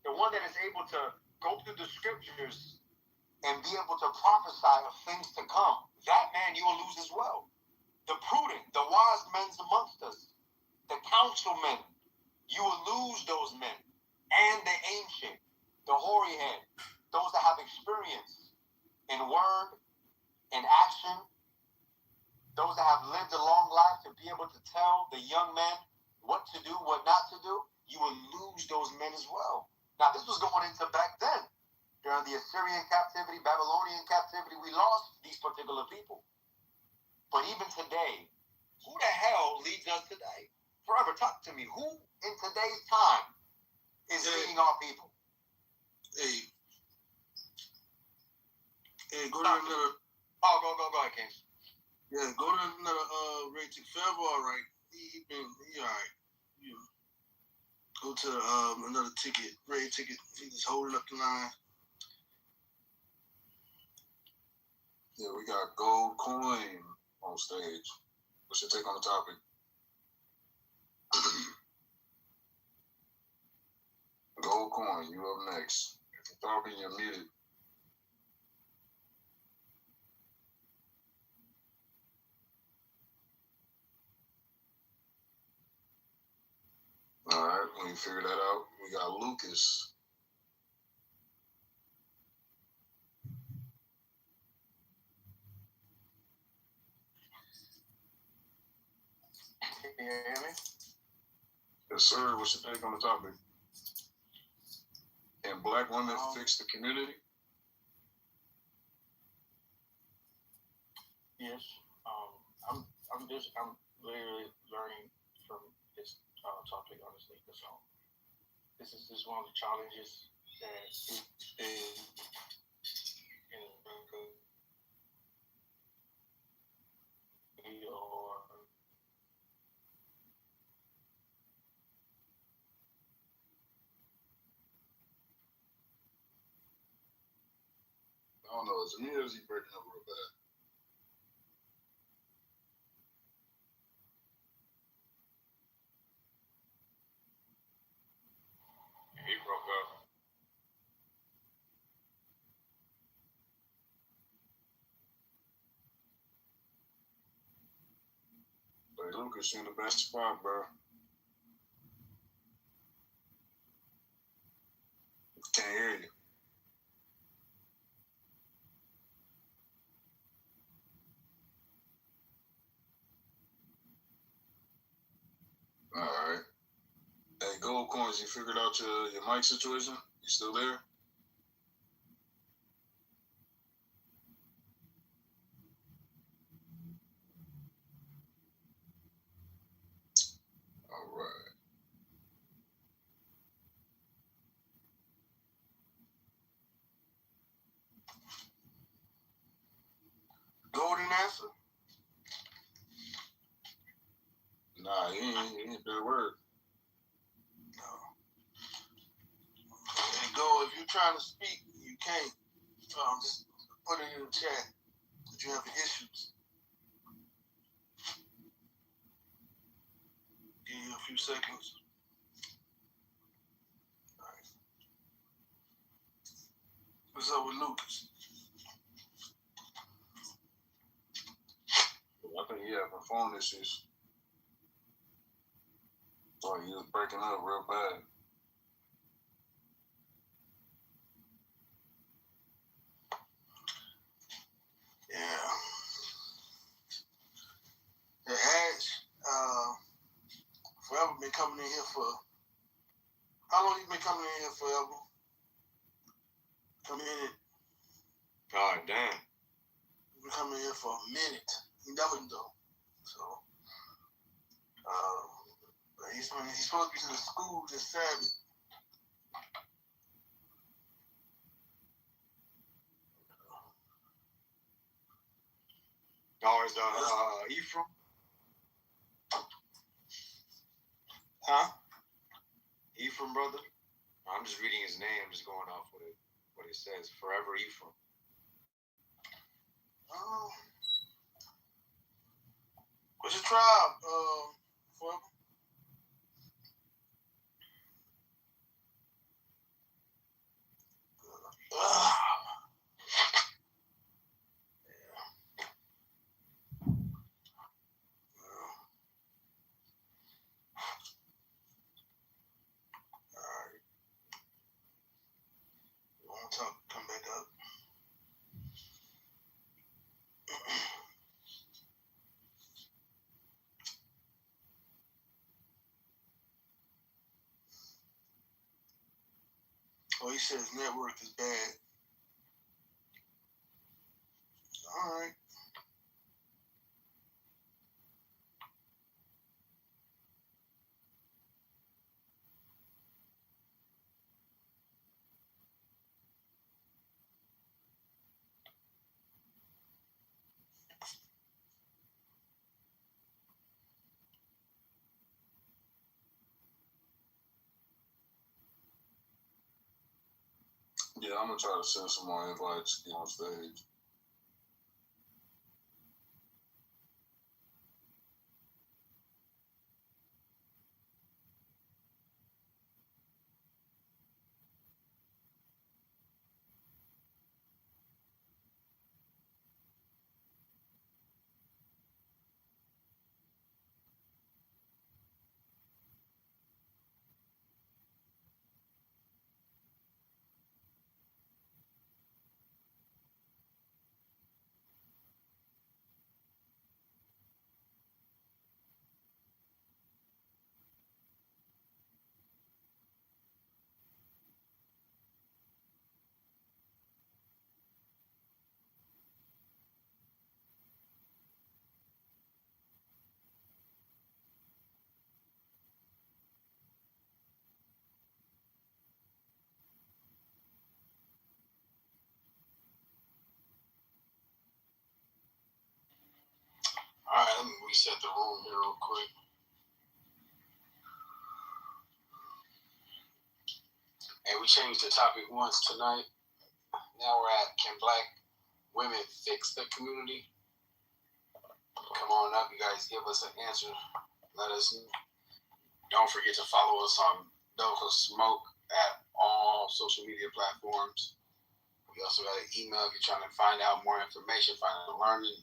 The one that is able to go through the scriptures and be able to prophesy of things to come. That man you will lose as well. The prudent, the wise men amongst us. The councilmen, you will lose those men. And the ancient, the hoary head, those that have experience in word, in action, those that have lived a long life to be able to tell the young men what to do, what not to do, you will lose those men as well. Now, this was going into back then. During the Assyrian captivity, Babylonian captivity, we lost these particular people. But even today, who the hell leads us today? Forever, talk to me. Who in today's time is leading our people? Hey, go to another. Oh, go ahead, King. Yeah, go to another rating. Forever, all right. He all right. You go to another ticket, rating ticket. He just holding up the line. Yeah, we got Gold Coin on stage. What's your take on the topic? Gold Coin, you up next. If you're talking, you're muted. All right, when you figure that out, we got Lucas. Can you hear me? Yes, sir. What's your take on the topic? Can black women fix the community? Yes. I'm literally learning from this topic, honestly. So this is just one of the challenges that is in or I don't know. Is it me or is he breaking up real bad? he broke up. Hey, Lucas, you in the best spot, bro. Can't hear you. All right. Hey, Gold Coins, you figured out your mic situation? You still there? All right. Golden answer. Nah, he ain't been word. No. And go if you're trying to speak, you can't. Just put it in the chat that you have issues. Give you a few seconds. All right. What's up with Lucas? I think he having phone issues. So he was breaking up real bad. Yeah. The ads, forever been coming in here for. How long you been coming in here forever? Come in. God damn. You've been coming in here for a minute. You never know. So, but he's supposed to be to the school this Saturday. Oh, is Ephraim? Huh? Ephraim, brother? I'm just reading his name. I'm just going off what it says. Forever Ephraim. What's your tribe? Forever? Alright. You want to talk? Come back up. Oh, he says network is bad. Alright. Yeah, I'm gonna try to send some more invites, get on stage. Let me reset the room here real quick. And we changed the topic once tonight. Now we're at, can black women fix the community? Come on up, you guys give us an answer. Let us know. Don't forget to follow us on Biblical Smoke at all social media platforms. We also got an email if you're trying to find out more information, find out learning.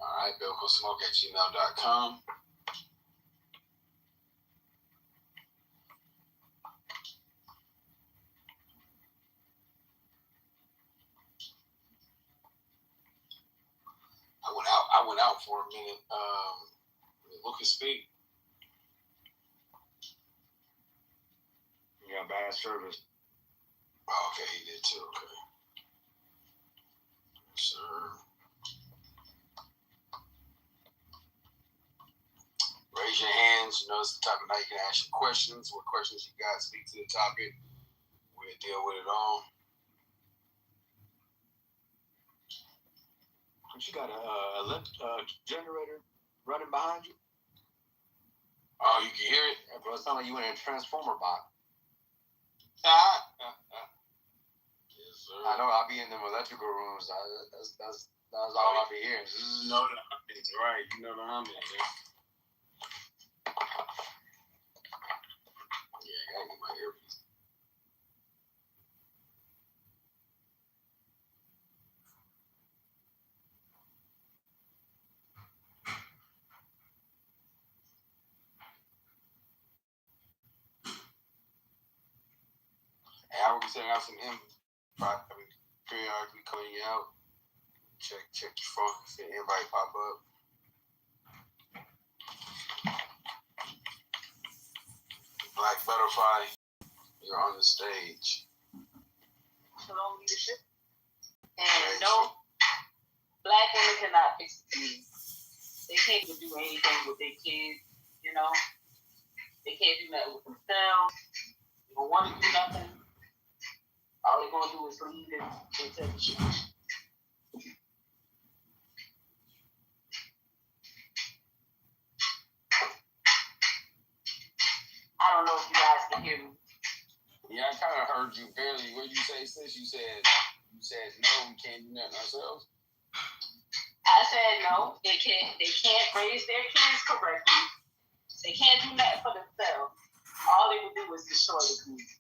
All right, biblicalsmoke@gmail.com. I went out for a minute. Lucas speak. You got bad service. Oh, okay, he did too. Okay. Yes, sir. Raise your hands. You know, it's the type of night you can ask your questions. What questions you got, speak to the topic. We'll deal with it all. But you got a generator running behind you? Oh, you can hear it? Yeah, bro, it sounds like you in a transformer box. Yes, sir. I know I'll be in them electrical rooms. That's all I'll be hearing. You know the humming, right? You know the humming, yeah. Yeah, I gotta get my earpiece. Hey, I will be sending out some invite, periodically calling you out. Check your phone, see an invite pop up. Black Butterfly, you're on the stage. Shalom leadership. And no, black women cannot fix the community. They can't even do anything with their kids, you know. They can't do nothing with themselves. They don't want to do nothing. All they're going to do is lead and tell the truth. I don't know if you guys can hear me. Yeah, I kind of heard you barely. What did you say, sis? You said no, we can't do nothing ourselves. I said no, they can't raise their kids correctly. They can't do nothing for themselves. All they will do is destroy the community.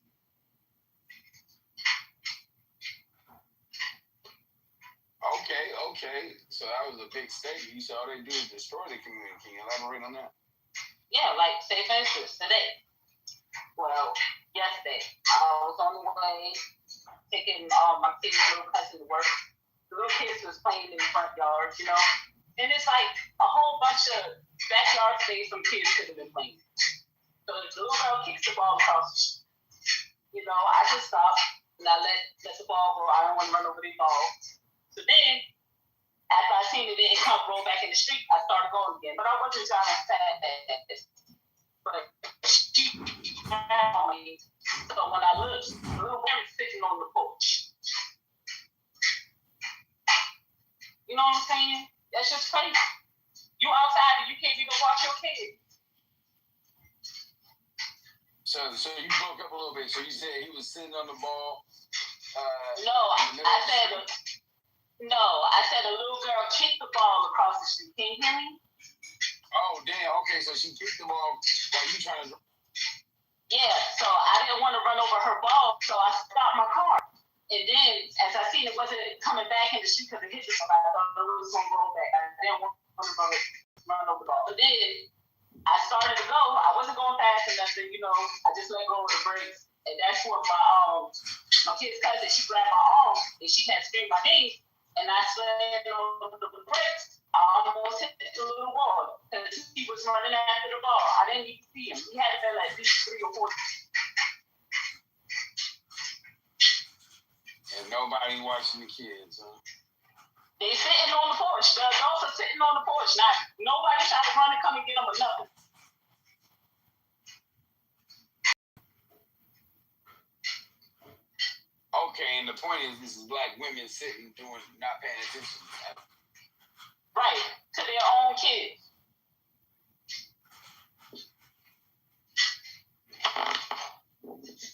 Okay. So that was a big statement. You said all they do is destroy the community. Can you elaborate on that? Yeah, like say for instance, today. Well, yesterday, I was on the way taking my kid's little cousin to work. The little kids was playing in the front yard, you know. And it's like a whole bunch of backyard space some kids could have been playing. So the little girl kicks the ball across the street. You know, I just stopped and I let the ball go. I don't want to run over the ball. So then, after I seen it didn't come roll back in the street, I started going again. But I wasn't trying to fat that. But she found me. So when I looked, the little woman sitting on the porch. You know what I'm saying? That's just crazy. You outside and you can't even watch your kids. So you broke up a little bit. So you said he was sitting on the ball. I said a little girl kicked the ball across the street. Can you hear me? Oh, damn. Okay, so she kicked the ball while you trying to... Yeah, so I didn't want to run over her ball, so I stopped my car. And then, as I seen it wasn't coming back in the street because it hit somebody, I thought it was going to roll back. I didn't want to run over the ball. But then, I started to go. I wasn't going fast enough, and you know, I just let go of the brakes. And that's when my kid's cousin, she grabbed my arm, and she had scraped my knee. And I slammed on the brakes. I almost hit the little wall because he was running after the ball. I didn't even see him. He had to be like at least 3 or 4. And nobody watching the kids, huh? They sitting on the porch. The adults are sitting on the porch. Now, nobody tried to run and come and get them or nothing. Okay, and the point is, this is black women sitting, not paying attention. Right. To to their own kids.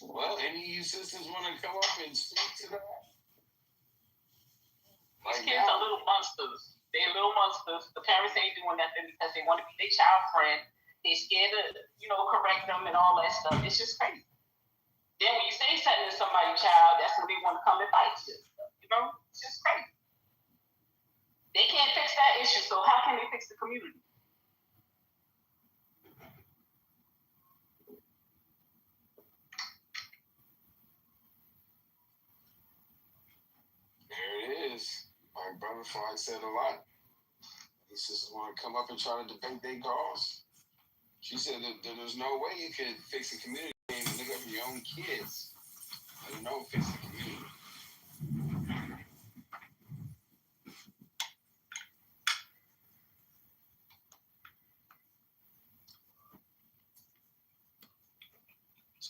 Well, any of you sisters want to come up and speak to that? These kids are little monsters. They're little monsters. The parents ain't doing nothing because they want to be their child friend. They're scared to, correct them and all that stuff. It's just crazy. Then when you say something to somebody's child, that's when they want to come and fight you. It's just crazy. They can't fix that issue, so how can they fix the community? There it is. My brother Flag said a lot. These sisters want to come up and try to debate their cause. She said that there's no way you could fix the community and look up your own kids. There's no fix the community.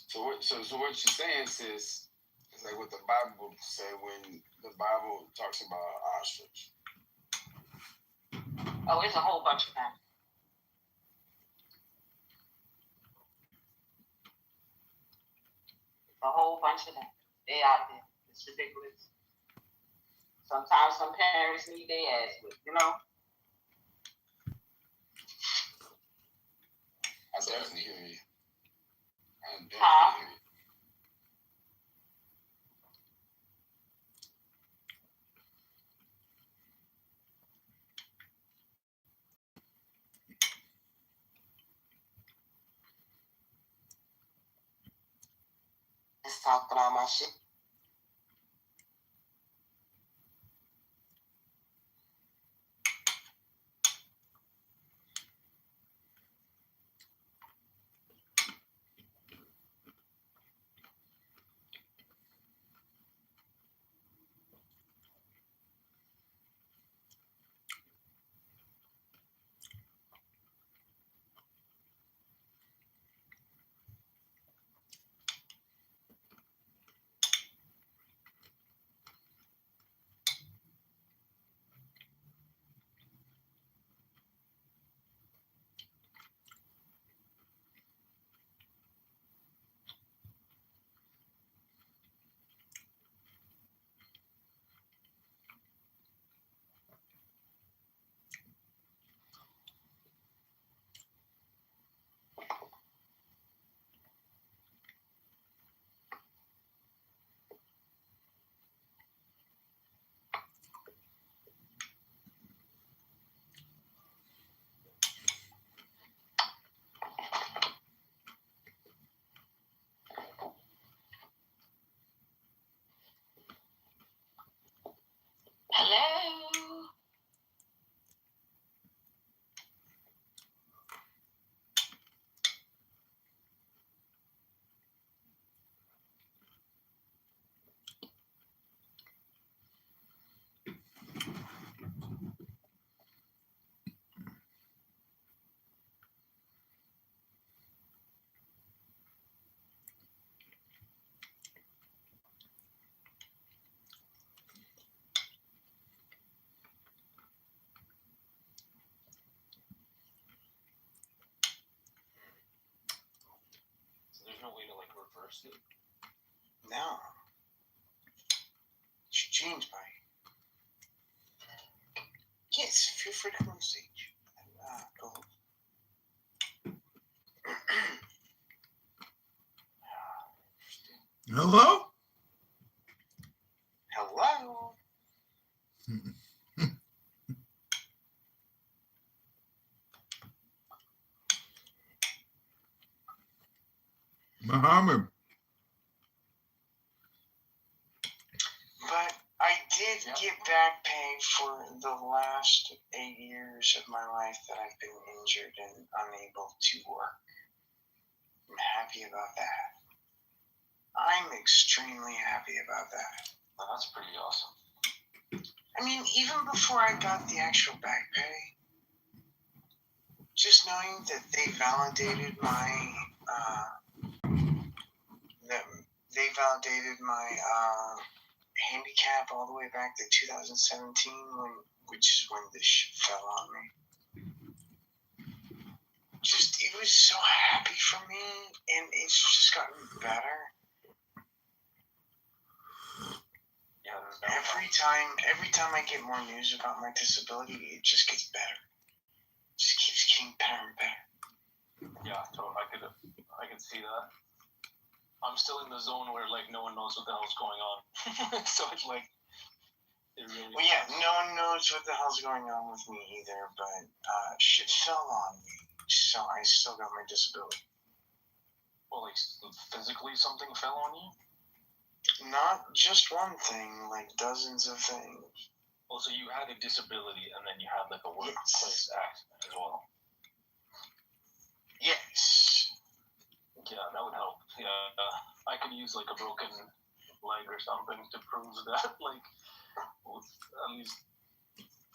So what you're saying, sis, is like what the Bible say when the Bible talks about an ostrich. Oh, it's a whole bunch of them. A whole bunch of them. They out there. It's ridiculous. Sometimes some parents need their ass whipped, I definitely hear you. Just talking all my shit. Hello. There's no way to reverse it. No. It's your genes, buddy. Yes, feel free to come on stage. Go. Hello? Hello. Muhammad. But I did get back pay for the last 8 years of my life that I've been injured and unable to work. I'm happy about that. I'm extremely happy about that. Well, that's pretty awesome. I mean, even before I got the actual back pay, just knowing that they validated my handicap all the way back to 2017, which is when this shit fell on me. it was so happy for me, and it's just gotten better. Yeah, Every time I get more news about my disability, it just gets better. It just keeps getting better and better. yeah, so I could see that. I'm still in the zone where like no one knows what the hell's going on. So it's like it really. Well, yeah, no one knows what the hell's going on with me either, but shit fell on me, so I still got my disability. Well, like physically something fell on you. Not just one thing, like dozens of things. Well, so you had a disability, and then you had like a workplace accident as well. Yes. Yeah, that would help. Yeah, I could use like a broken leg or something to prove that like at least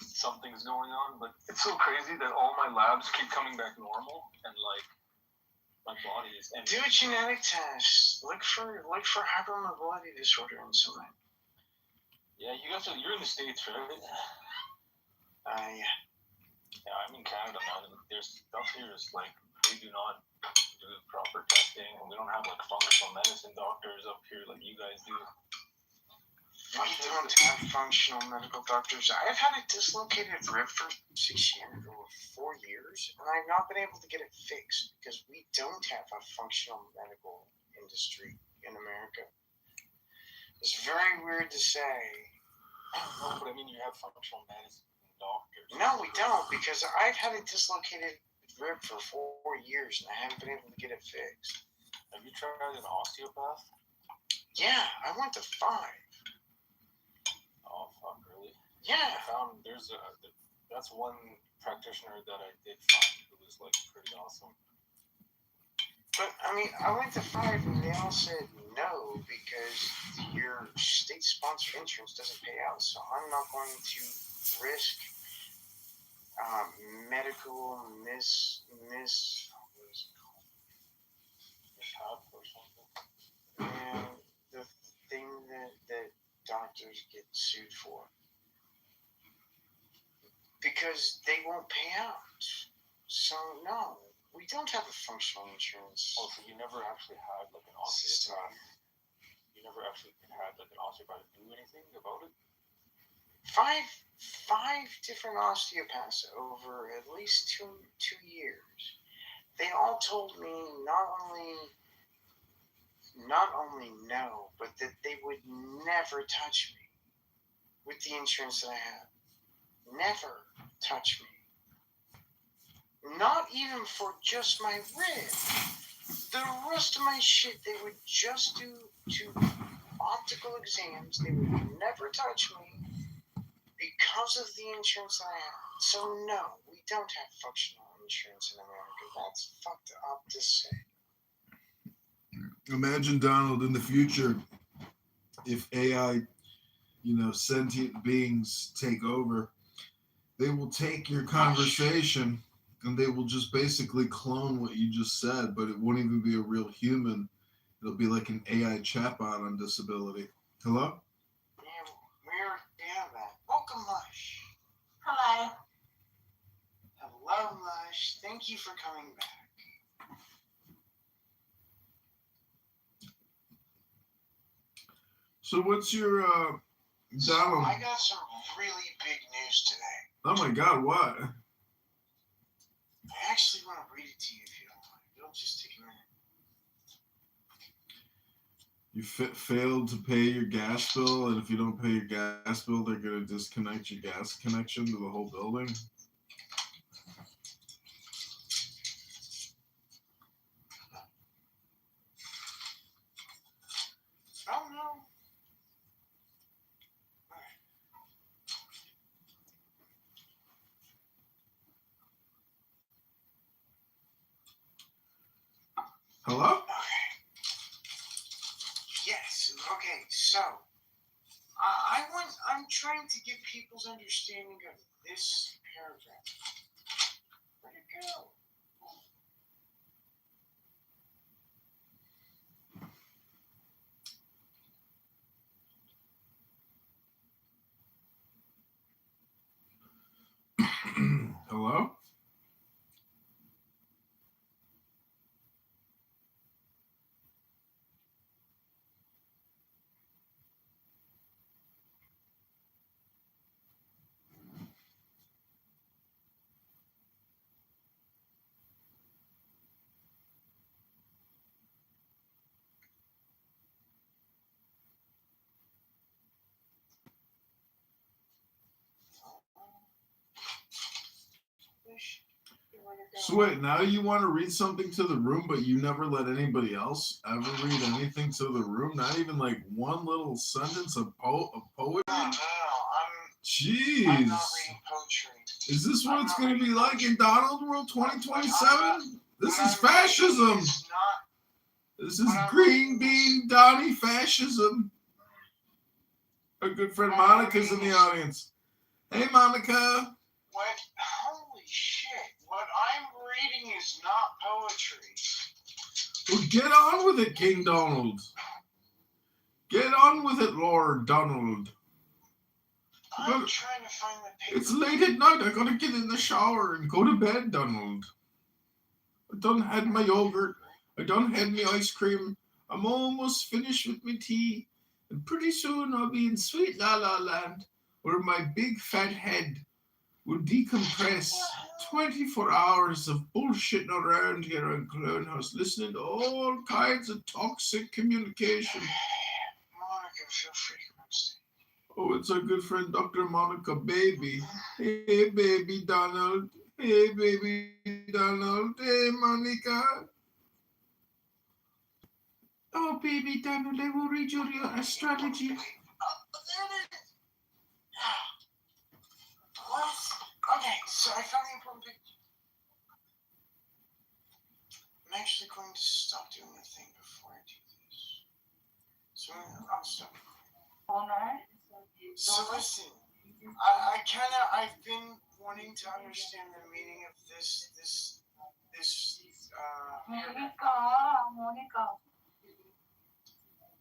something's going on. But it's so crazy that all my labs keep coming back normal, and like my body is. Do a genetic test. Look for hypermobility disorder in someone. Yeah, you're in the States, right? Yeah. Yeah, I'm in Canada, man. And there's stuff here is like they do not do proper testing, and we don't have like functional medicine doctors up here like you guys do. We don't have functional medical doctors. I've had a dislocated rib for 4 years, and I've not been able to get it fixed because we don't have a functional medical industry in America. It's very weird to say. No, but I mean, you have functional medicine doctors. No, we don't, because I've had a dislocated rib for 4 years, and I haven't been able to get it fixed. Have you tried an osteopath? Yeah, I went to 5. Oh, fuck, really? Yeah. I found that's one practitioner that I did find who was like pretty awesome. But I mean, I went to 5 and they all said no because your state-sponsored insurance doesn't pay out. So I'm not going to risk medical Mishap or something. and the thing that doctors get sued for. Because they won't pay out. So no, we don't have a functional insurance. Oh, so you never actually had like an osteopath? You never actually had like an osteopath do anything about it? 5 different osteopaths over at least two years. They all told me not only no, but that they would never touch me with the insurance that I have. Never touch me. Not even for just my rib. The rest of my shit, they would just do 2 optical exams. They would never touch me because of the insurance that I have. So no, we don't have functional insurance in America. That's fucked up to say. Imagine, Donald, in the future, if AI, sentient beings take over, they will take your conversation and they will just basically clone what you just said, but it won't even be a real human. It'll be like an AI chatbot on disability. Hello? Yeah, we're that. Welcome, Lush. Hello. Hello, Lush. Thank you for coming back. So what's your Donald? So I got some really big news today. Oh my God, what? I actually want to read it to you if you don't mind. It'll just take a minute. You failed to pay your gas bill, and if you don't pay your gas bill, they're going to disconnect your gas connection to the whole building. Oh, no. Hello? Okay. Yes. Okay. So, I'm trying to get people's understanding of this paragraph. Where'd it go? Hello? So wait, now you want to read something to the room, but you never let anybody else ever read anything to the room? Not even like one little sentence of poetry? No, I'm Jeez. not reading poetry. Is this what I'm it's not going to be reading like in poetry. Donald World 2027? This What is I'm reading fascism. is not. This is what I'm green reading bean Donnie fascism. Our good friend What I'm Monica's in reading the is- audience. Hey, Monica. What? Holy shit! What I'm reading is not poetry. Well, get on with it, King Donald. Get on with it, Lord Donald. I'm But trying to find the paper. it's late at night. I gotta get in the shower and go to bed, Donald. I done had my yogurt. I done had my ice cream. I'm almost finished with my tea. And pretty soon I'll be in sweet La La Land, where my big fat head will decompress. 24 hours of bullshitting around here on Clown House, listening to all kinds of toxic communication. Monica, feel free to come stay. Oh, it's our good friend Dr. Monica Baby. Hey, baby Donald. Hey, baby Donald. Hey, Monica. Oh, baby Donald, I will read you your astrology. There it is. What? Okay, so I found the important picture. I'm actually going to stop doing the thing before I do this. So I'll stop. So listen, I've been wanting to understand the meaning of this.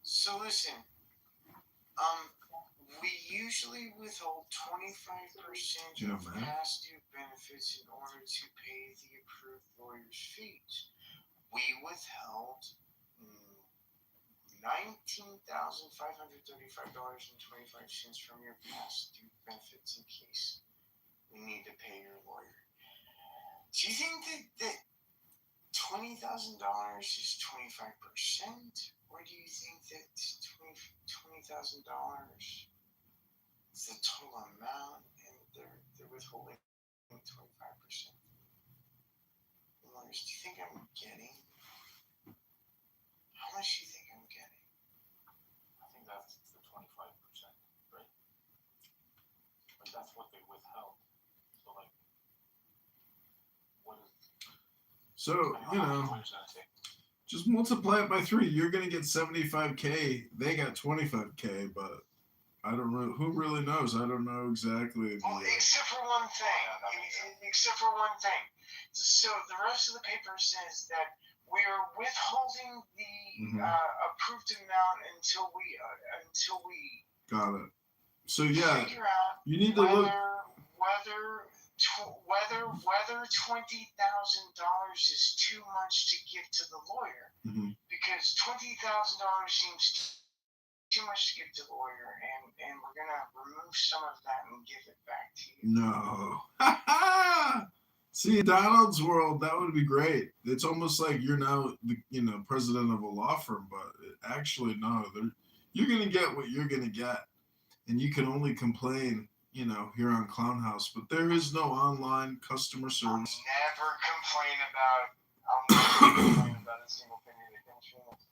So listen, we usually withhold 25% of past due benefits in order to pay the approved lawyer's fees. We withheld $19,535.25 from your past due benefits in case we need to pay your lawyer. Do you think that $20,000 is 25%? Or do you think that $20,000 is the total amount and they're withholding 25%? Lawyers, do you think I'm getting? How much do you think I'm getting? I think that's the 25%, right? Like that's what they withheld. So like, what is? So, you know, just multiply it by 3. You're going to get 75K. They got 25K, but I don't know. Who really knows? I don't know exactly. Well, except for one thing. So the rest of the paper says that we're withholding the approved amount until we Got it. So yeah, figure out you need to look. whether $20,000 is too much to give to the lawyer, because $20,000 seems too much to give to the lawyer, and we're gonna remove some of that and give it back to you. No. See, in Donald's world, that would be great. It's almost like you're now the president of a law firm, but actually no, you're gonna get what you're gonna get, and you can only complain, here on Clown House. But there is no online customer service. I'll never complain about a single penny that comes from this.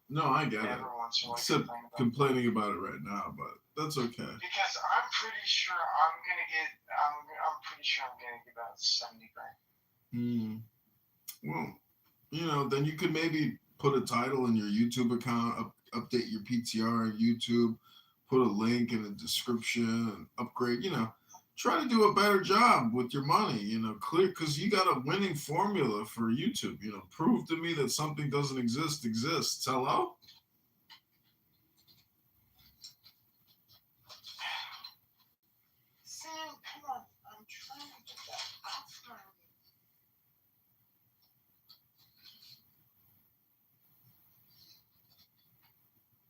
No, I get it. Never once will I Except complaining about it right now, but that's okay. Because I'm pretty sure I'm gonna get about 70 grand. Well, then you could maybe put a title in your YouTube account, update your PTR on YouTube, put a link in the description, and upgrade. Try to do a better job with your money. Clear, because you got a winning formula for YouTube. Prove to me that something doesn't exists. Hello? Sam, come on. I'm trying to get that off my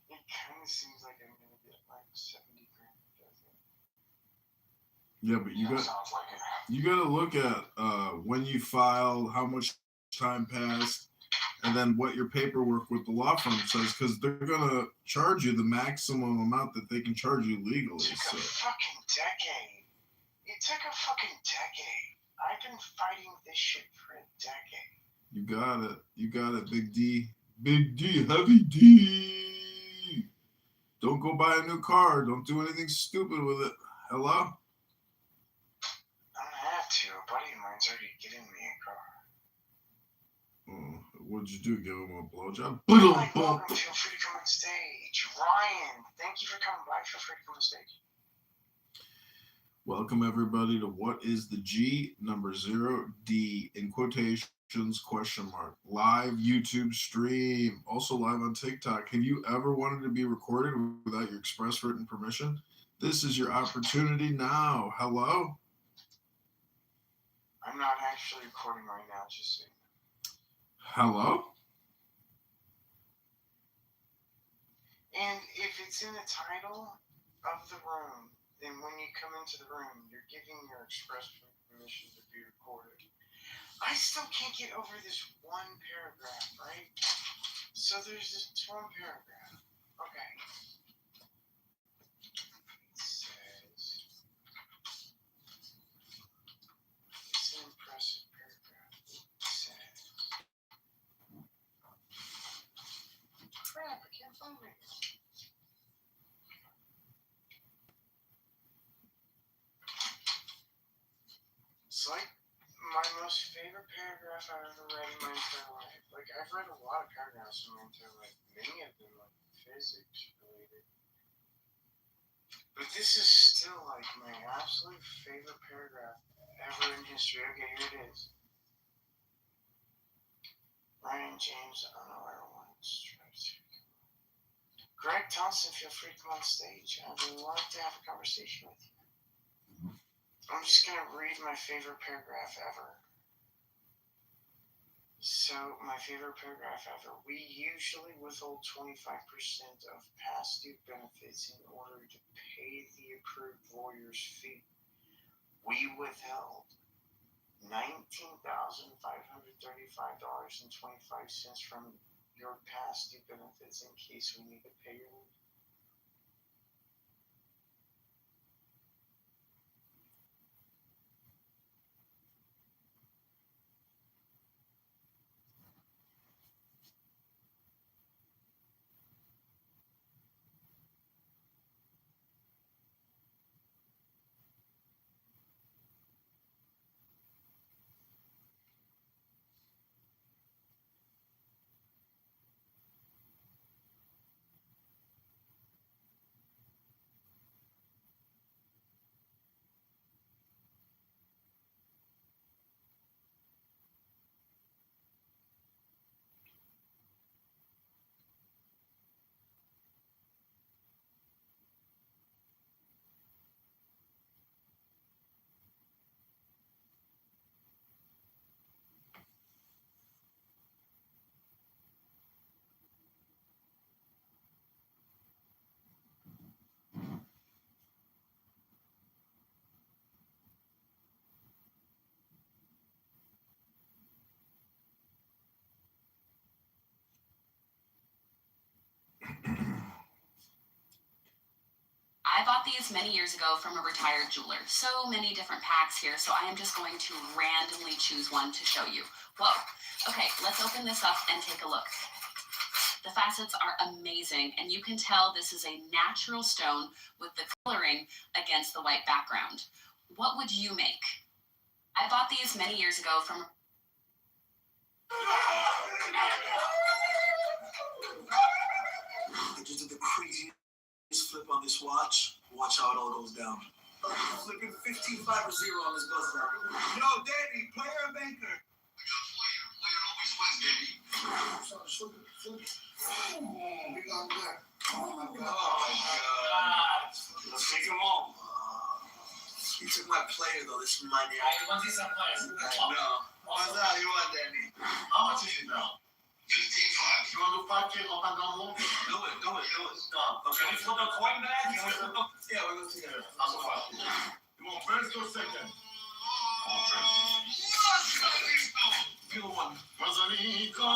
It kind of seems like I'm going to get like 70 grand, doesn't it? Yeah, but you got to look at when you filed, how much time passed, and then what your paperwork with the law firm says, because they're gonna charge you the maximum amount that they can charge you legally. It took a fucking decade. I've been fighting this shit for a decade. You got it. You got it, Big D. Big D, heavy D. Don't go buy a new car. Don't do anything stupid with it. Hello? I don't have to. A buddy of mine's already getting me a car. Oh, what'd you do? Give him a blowjob? Mike, welcome. Feel free to come on stage. Ryan, thank you for coming by. Feel free to come on stage. Welcome everybody to What is the G number 0D in quotations question mark live YouTube stream, also live on TikTok. Have you ever wanted to be recorded without your express written permission? This is your opportunity now. Hello? I'm not actually recording right now, just saying. Hello? And if it's in the title of the room, then when you come into the room, you're giving your express permission to be recorded. I still can't get over this one paragraph, right? So there's this one paragraph. Okay. It says, it's an impressive paragraph. It says, crap, I can't find it. It's like my most favorite paragraph I've ever read in my entire life. Like, I've read a lot of paragraphs in my entire life, many of them like physics related. But this is still like my absolute favorite paragraph ever in history. Okay, here it is. Ryan James, I don't know where I want to. Greg Thompson, feel free to come on stage. I would love to have a conversation with you. I'm just going to read my favorite paragraph ever. So, my favorite paragraph ever. We usually withhold 25% of past due benefits in order to pay the approved lawyer's fee. We withheld $19,535.25 from your past due benefits in case we need to pay your lawyer. I bought these many years ago from a retired jeweler. So many different packs here, so I am just going to randomly choose one to show you. Whoa. Okay, let's open this up and take a look. The facets are amazing, and you can tell this is a natural stone with the coloring against the white background. What would you make? I bought these many years ago from... I just did the craziest flip on this watch. Watch how it all goes down. Flipping 15-5 or 0 on this buzz now. Yo, Danny, player or banker? I got player. Player always wins, baby. Flip it. We got black. Oh my God. Let's take him home. You took my player though. This is my name. I want to see some players. No. What's that? You want, Danny? How much is it now? 15-5. You want to do 5K up and down low? Do it. Stop. Okay, we flip the coin back? Yeah, we go together. I'll go 5. You want first or second? Be the one. Mazalika.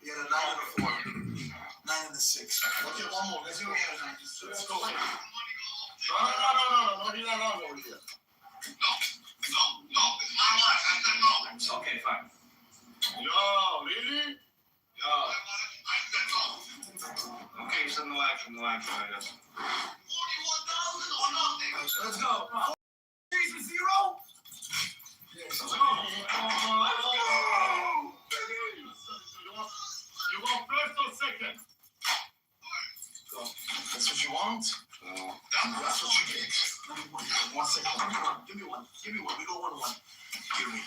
You got a 9 and a 4. 9 and the 6. Okay, one more. Let's go. Let's go. No, he's not on over here. No, it's my life. I said no. Okay, fine. Yo, really? Yo. I said no. Okay, so no action, I guess. $41 or nothing. Let's go. 0? Let's go. You want first or second? Go. That's what you want? That's what you get. 1 second. Give me one. We go 1-1. Give me.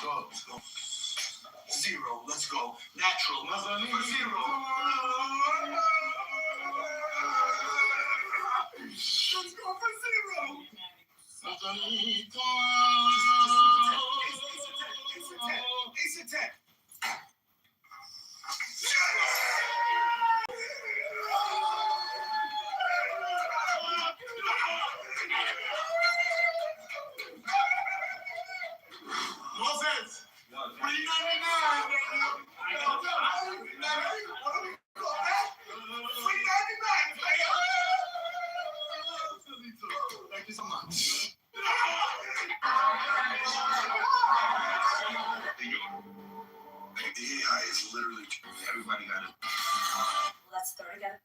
Go. Let's go. 0. Let's go. Natural. For 0. Let's go for 0. Ace of 10. Nonsense. $3.99, baby. Thank you so much. The AI is literally everybody got it. Let's start again.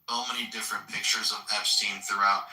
So many different pictures of Epstein throughout.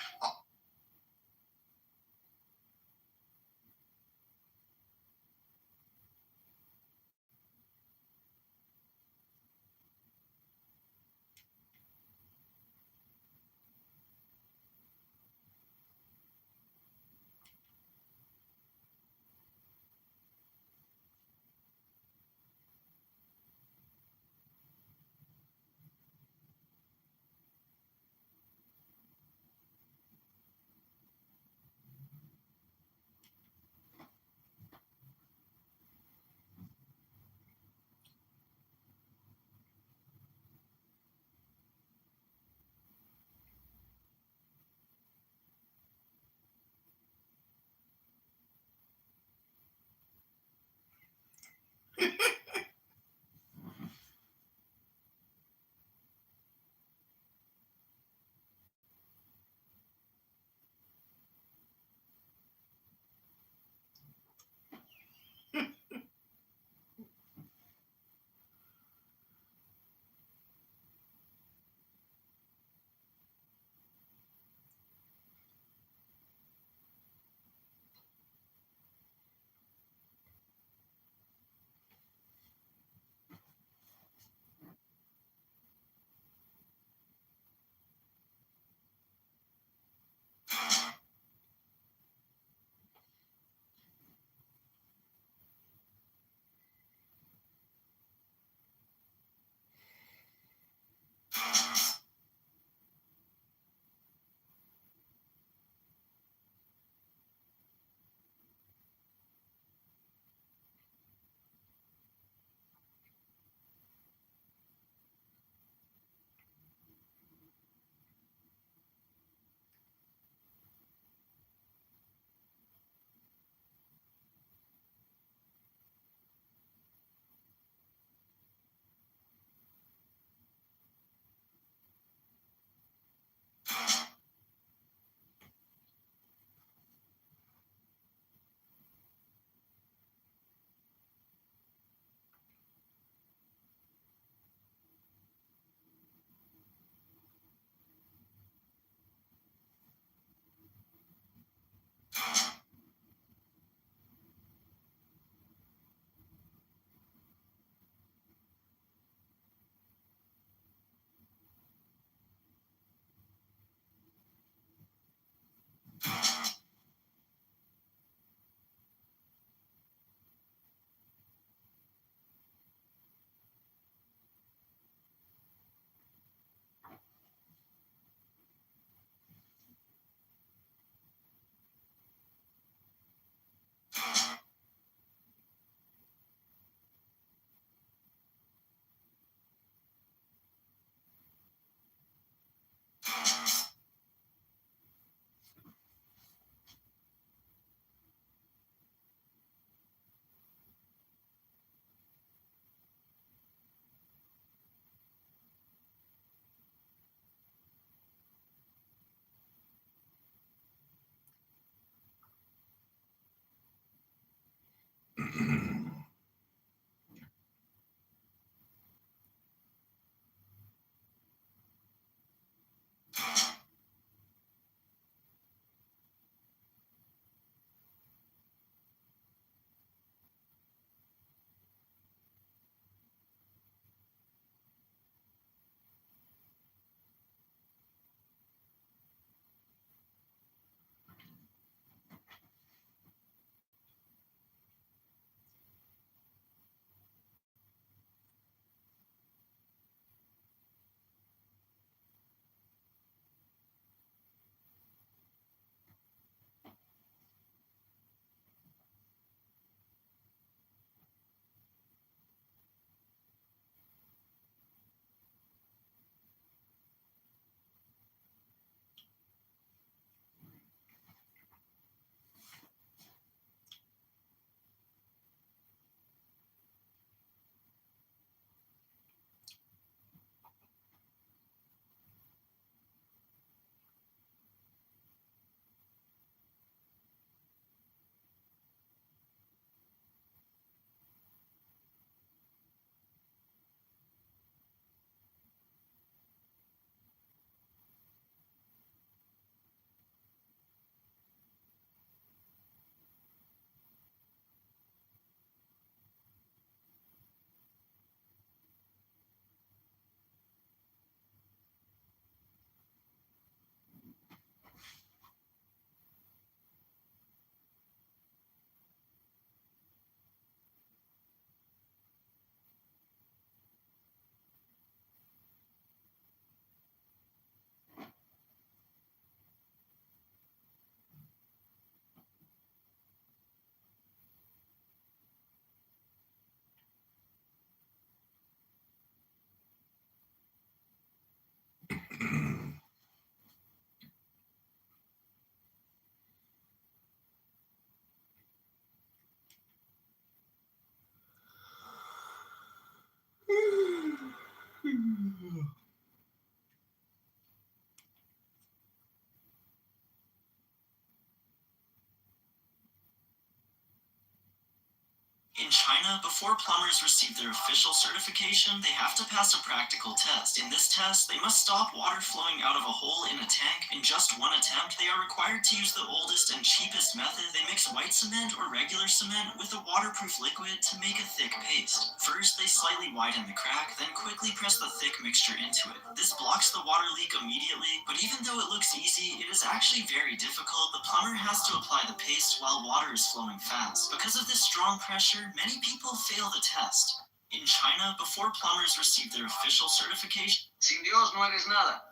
In China, before plumbers receive their official certification, they have to pass a practical test. In this test, they must stop water flowing out of a hole in a tank. In just one attempt, they are required to use the oldest and cheapest method. They mix white cement or regular cement with a waterproof liquid to make a thick paste. First, they slightly widen the crack, then quickly press the thick mixture into it. This blocks the water leak immediately, but even though it looks easy, it is actually very difficult. The plumber has to apply the paste while water is flowing fast. Because of this strong pressure, many people fail the test. In China, before plumbers receive their official certification, Sin Dios no eres nada.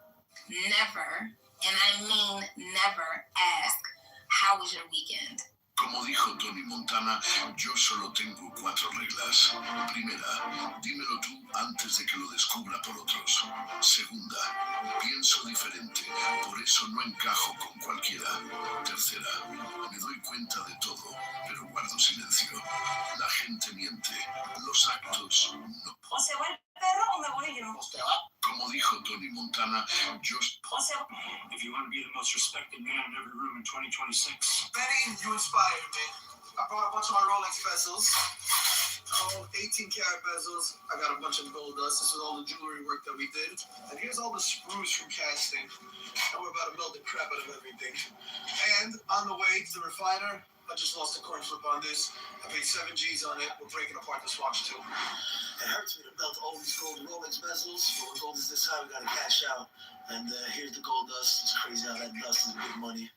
Never, and I mean never, ask, how was your weekend? Como dijo Tony Montana, yo solo tengo 4 reglas. Primera, dímelo tú antes de que lo descubra por otros. Segunda, pienso diferente, por eso no encajo con cualquiera. Tercera, me doy cuenta de todo, pero guardo silencio. La gente miente, los actos no. O se va el perro o me voy yo. Como dijo Tony Montana, yo... O sea, If you want to be the most respected man in every room in 2026. Benny, you inspired me. I brought a bunch of my Rolex bezels. 18 karat bezels. I got a bunch of gold dust. This is all the jewelry work that we did. And here's all the sprues from casting. And we're about to melt the crap out of everything. And on the way to the refiner, I just lost a coin flip on this. I paid 7 G's on it. We're breaking apart this watch too. It hurts me to melt all these gold Rolex bezels. But when gold is this high, we gotta cash out. And here's the gold dust. It's crazy how that dust is big money.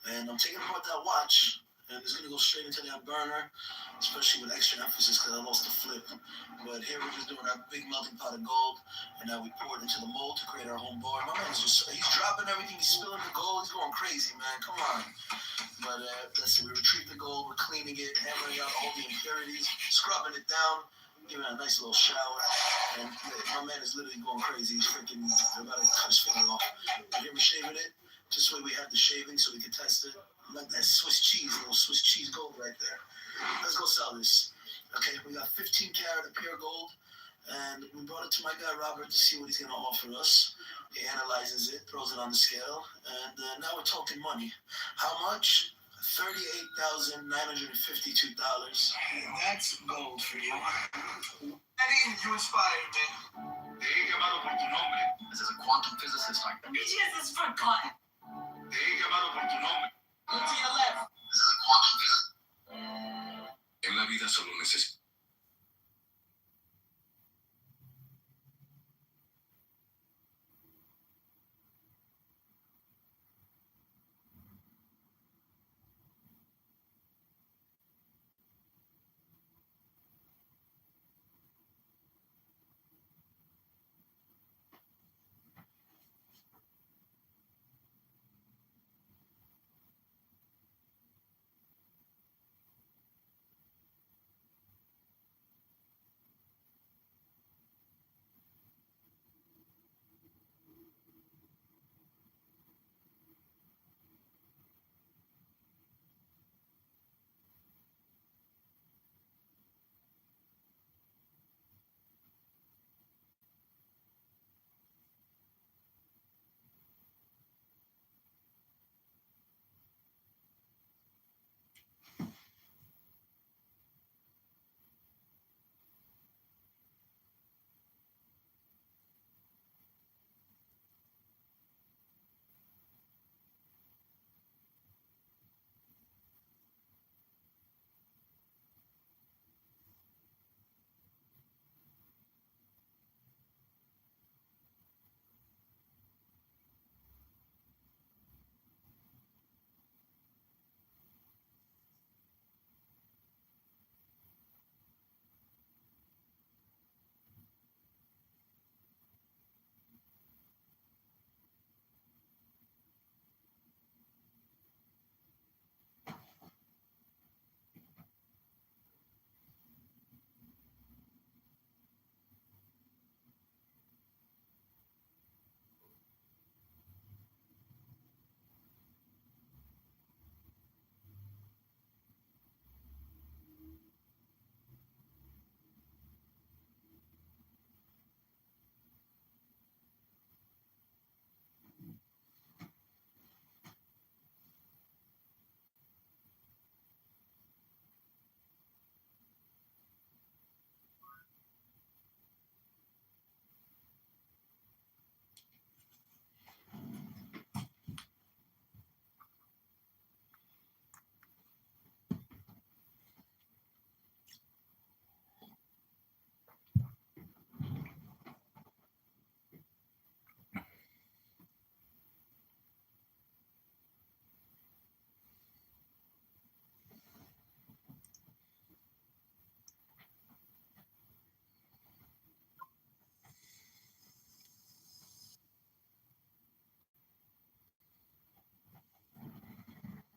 And I'm taking apart that watch. And it's gonna go straight into that burner, especially with extra emphasis because I lost the flip. But here we're just doing our big melting pot of gold, and now we pour it into the mold to create our home bar. My man is he's dropping everything, he's spilling the gold, he's going crazy, man, come on. But listen, we retrieve the gold, we're cleaning it, hammering out all the impurities, scrubbing it down, giving it a nice little shower. And my man is literally going crazy, he's about to cut his finger off. But here we're shaving it, just so we have the shaving so we can test it. Like that Swiss cheese, little Swiss cheese gold right there. Let's go sell this. Okay, we got 15 karat of pure gold, and we brought it to my guy Robert to see what he's gonna offer us. He analyzes it, throws it on the scale, and now we're talking money. How much? $38,952. And that's gold for you. Eddie, you inspired me. Te he llamado por tu nombre. This is a quantum physicist like that. Jesus forgot. Te he llamado por tu nombre. Go to your left. En la vida solo necesitas